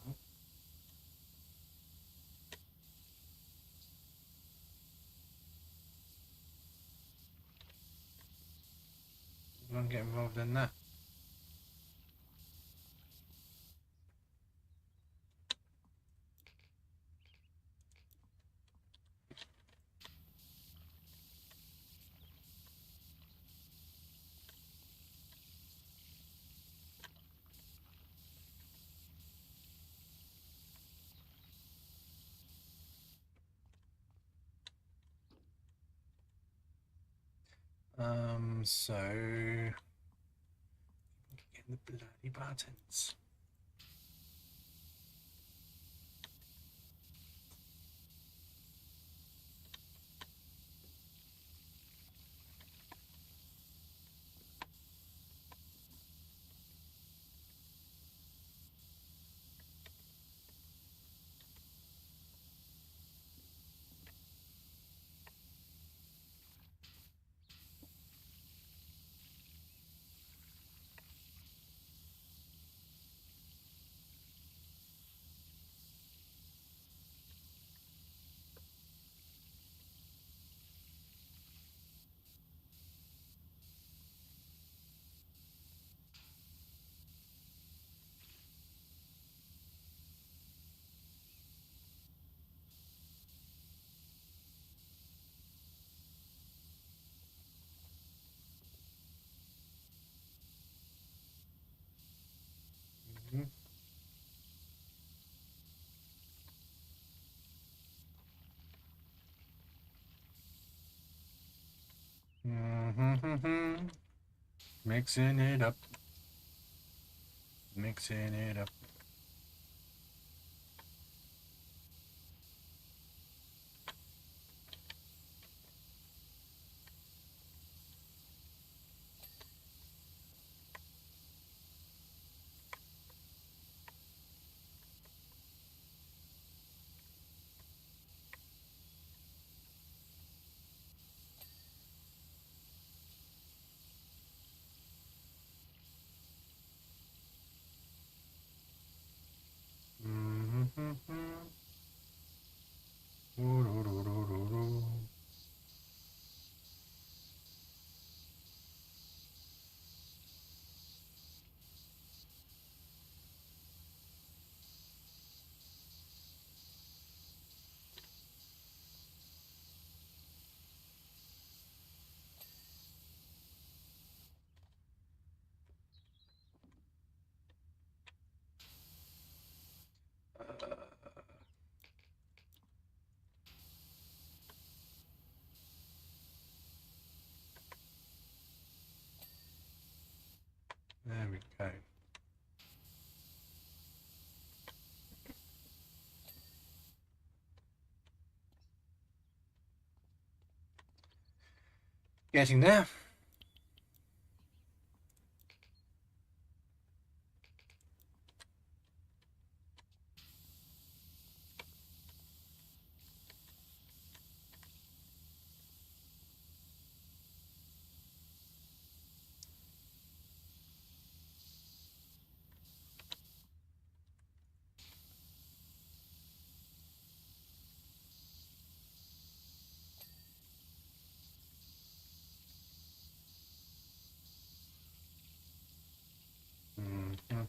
You want to get involved in that? So get the bloody buttons. Mixing it up. Mixing it up. There we go. Getting there. Mhm.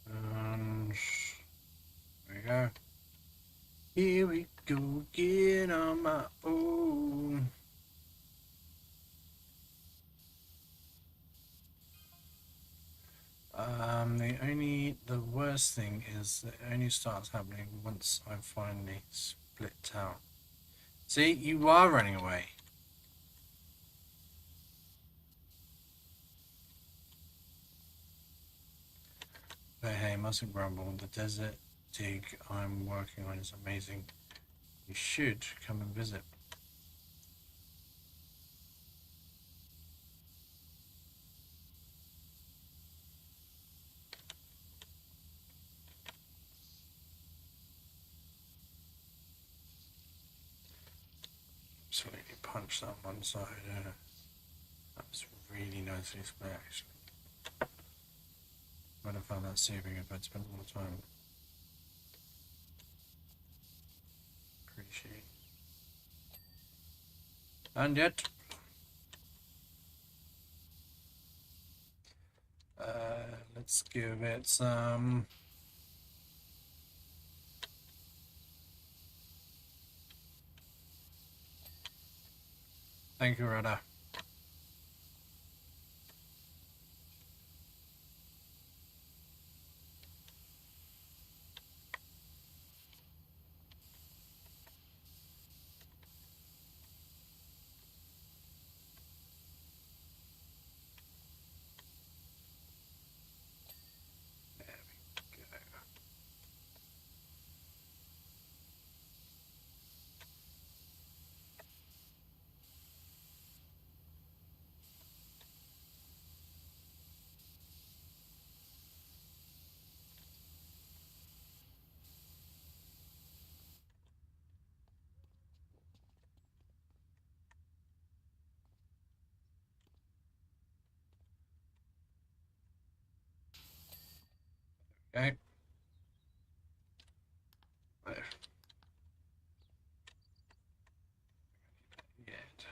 And there we go. Here we go again on my own. The worst thing is that it only starts happening once I finally split out. See, you are running away. But hey, mustn't grumble. The desert dig I'm working on is amazing. You should come and visit. Absolutely punch that one side. That was really nicely split, actually. Might have found that saving if I'd spent more time. Appreciate. And yet, let's give it some. Thank you, Rada. There we go. Okay. There. Yet.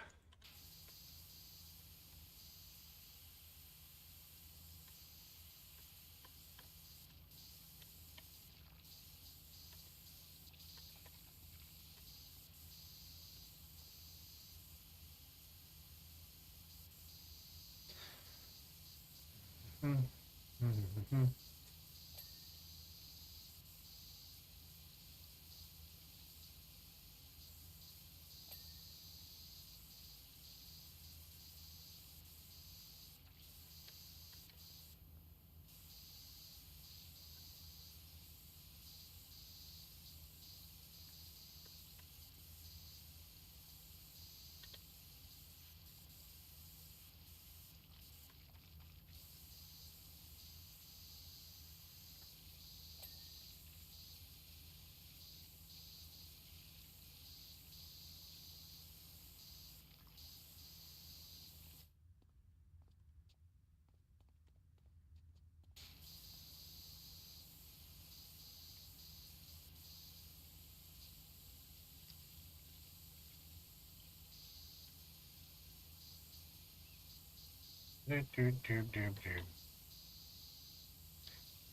Doop doop doop doop doop.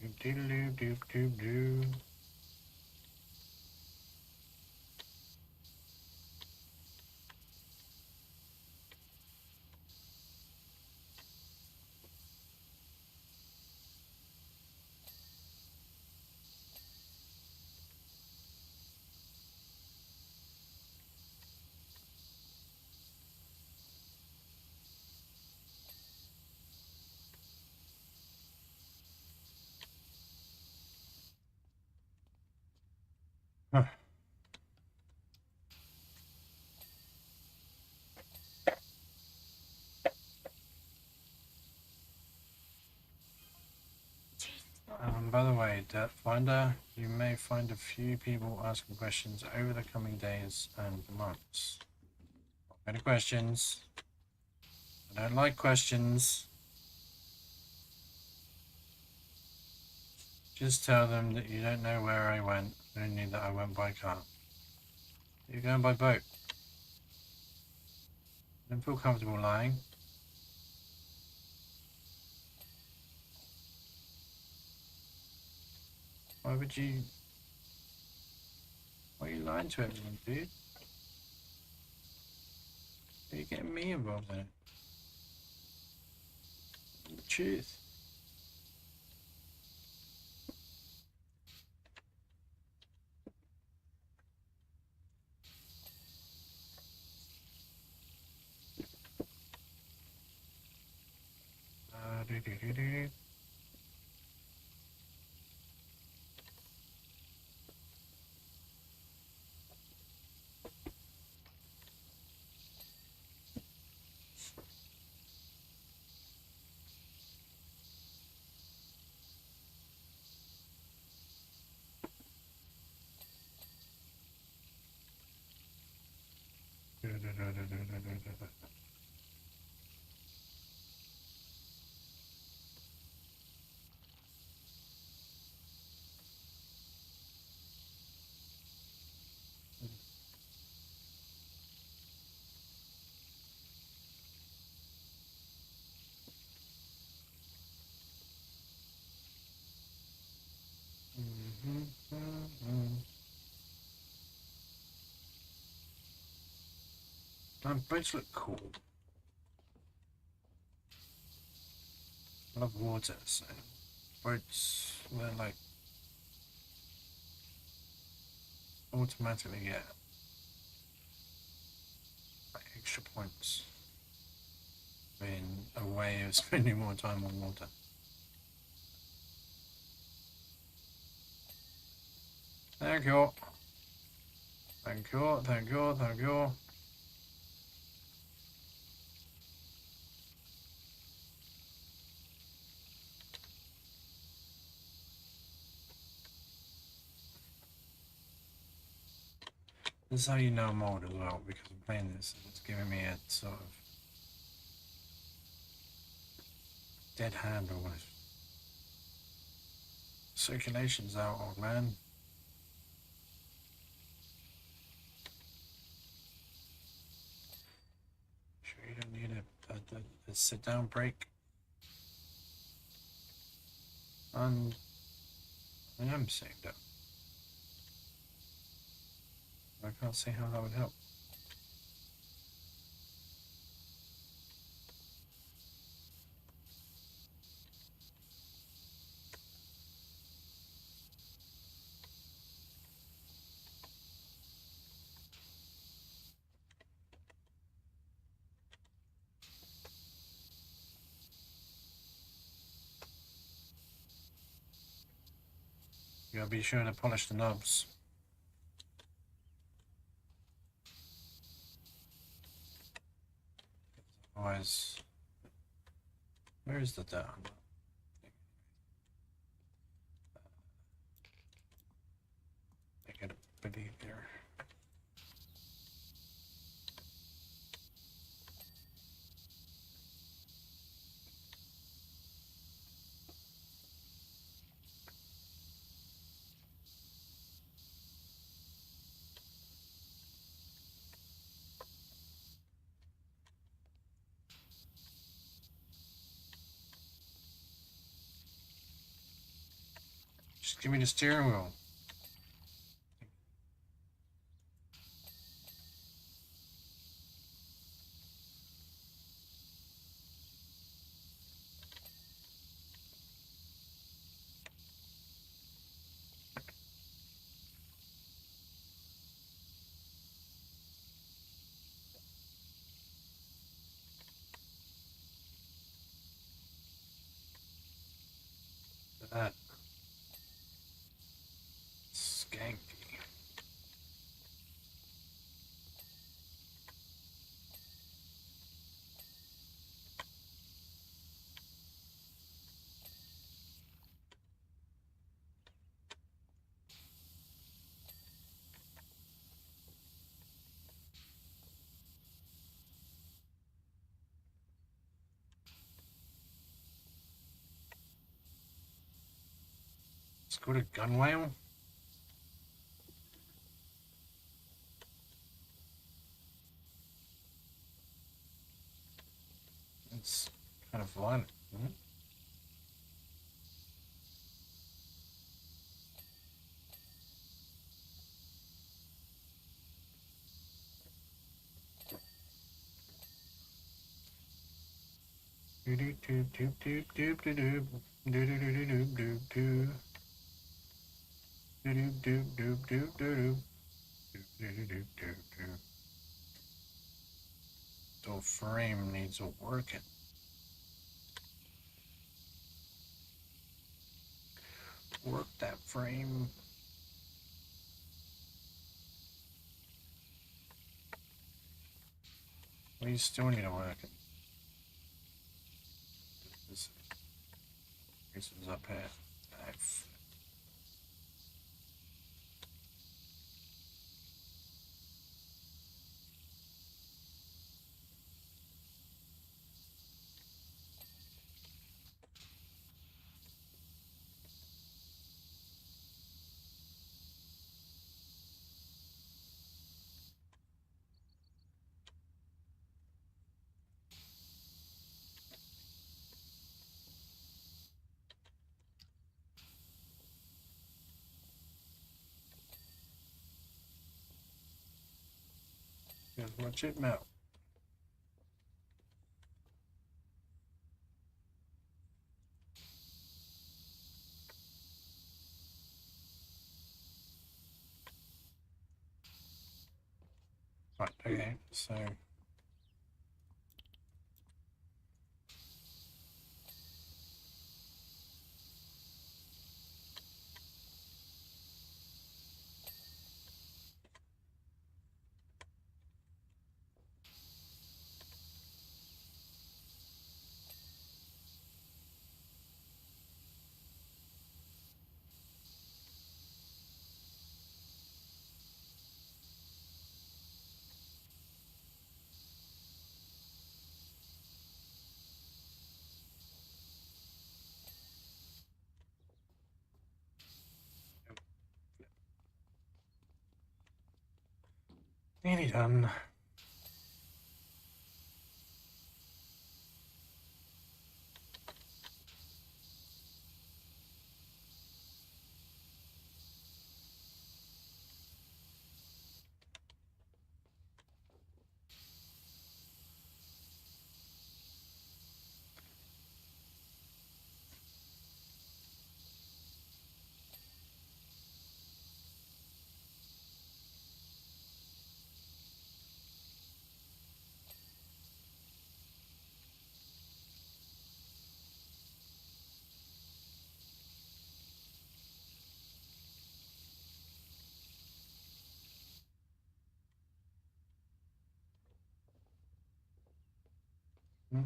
Doop doop doop doop doop. Huh. By the way, Death Finder, you may find a few people asking questions over the coming days and months. Not many questions. I don't like questions. Just tell them that you don't know where I went, only that I went by car. You're going by boat. I don't feel comfortable lying. Why would you... Why are you lying to everyone, dude? Why are you getting me involved in it? The truth. Do do do do. Boats look cool. I love water, so boats, they're like automatically get like extra points being a way of spending more time on water. Thank you. Thank you, thank you, thank you. This is how you know I'm old as well, because I'm playing this and it's giving me a sort of dead hand almost. Circulation's out, old man. Sure you don't need a sit down break? And I am sitting down. I can't see how that would help. gotta be sure to polish the knobs. Otherwise, where is the dirt? Make it a bit easier. Just give me the steering wheel. That skanky. Let's go to gunwale. It's kind of violent, isn't it? Do do do do do do do do do do do do do do do do do do do do. The frame needs a working. Work that frame. We still need to work it. This is up here. Just watch it melt. Right, okay, so nearly done. Hmm.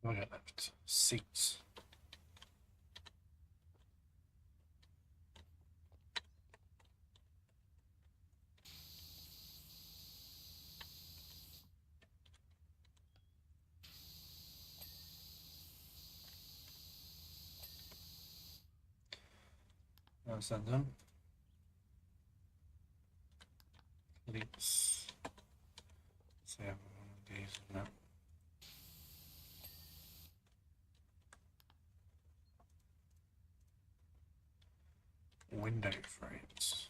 What do I got left? Seats. That's that done. Let's say I have one of these and that. Window frames.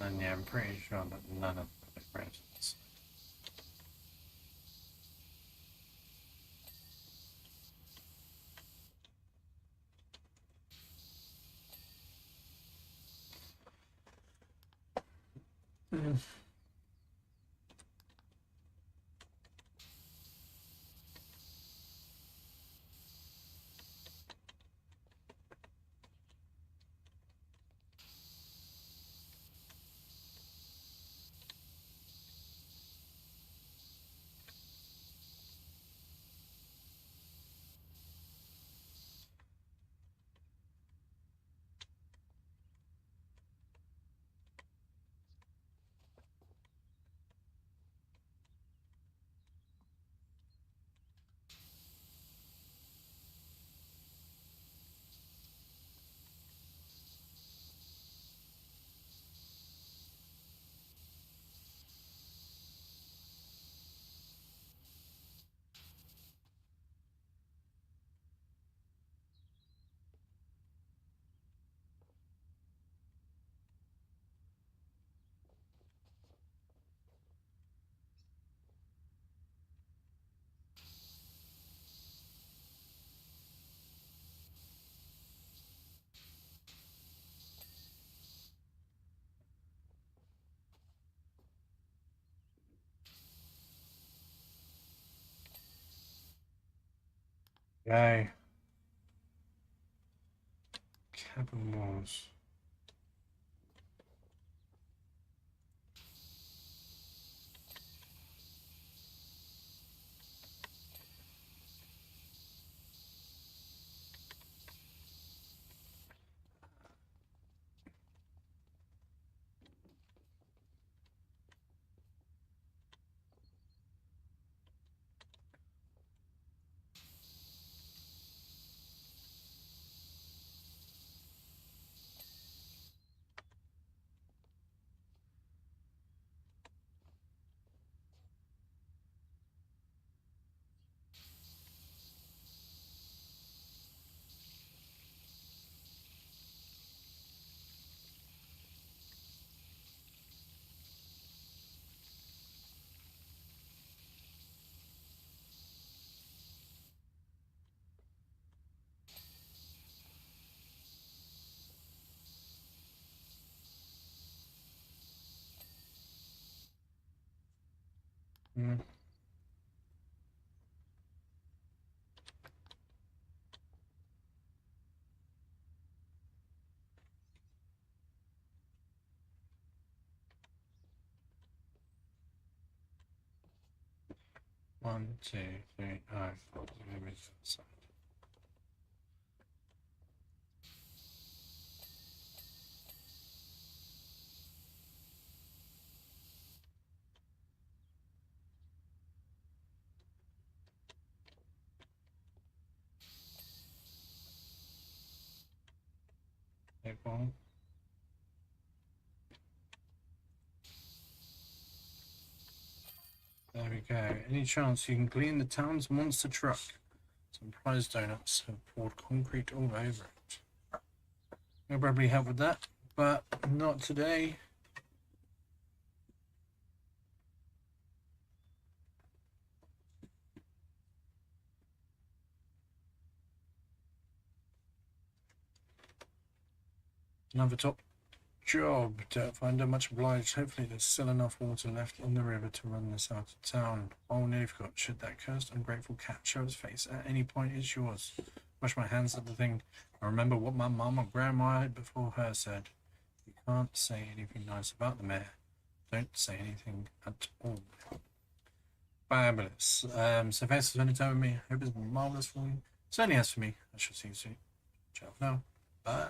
And yeah, I'm pretty sure that none of the presents. Mm. Yay. Cabin walls. 1, 2, 3, 5, 4. One. There we go. Any chance you can clean the town's monster truck? Some prize donuts have poured concrete all over it. I'll probably help with that, but not today. Another top job. Don't find her much obliged. Hopefully there's still enough water left in the river to run this out of town. Oh, nearly forgot. Should that cursed, ungrateful cat show his face at any point, it's yours. Wash my hands of the thing. I remember what my mum or grandma before her said. You can't say anything nice about the mayor. Don't say anything at all. Fabulous. So thanks for spending time with me. I hope it's been marvellous for you. Certainly has for me. I shall see you soon. Ciao for now. Bye.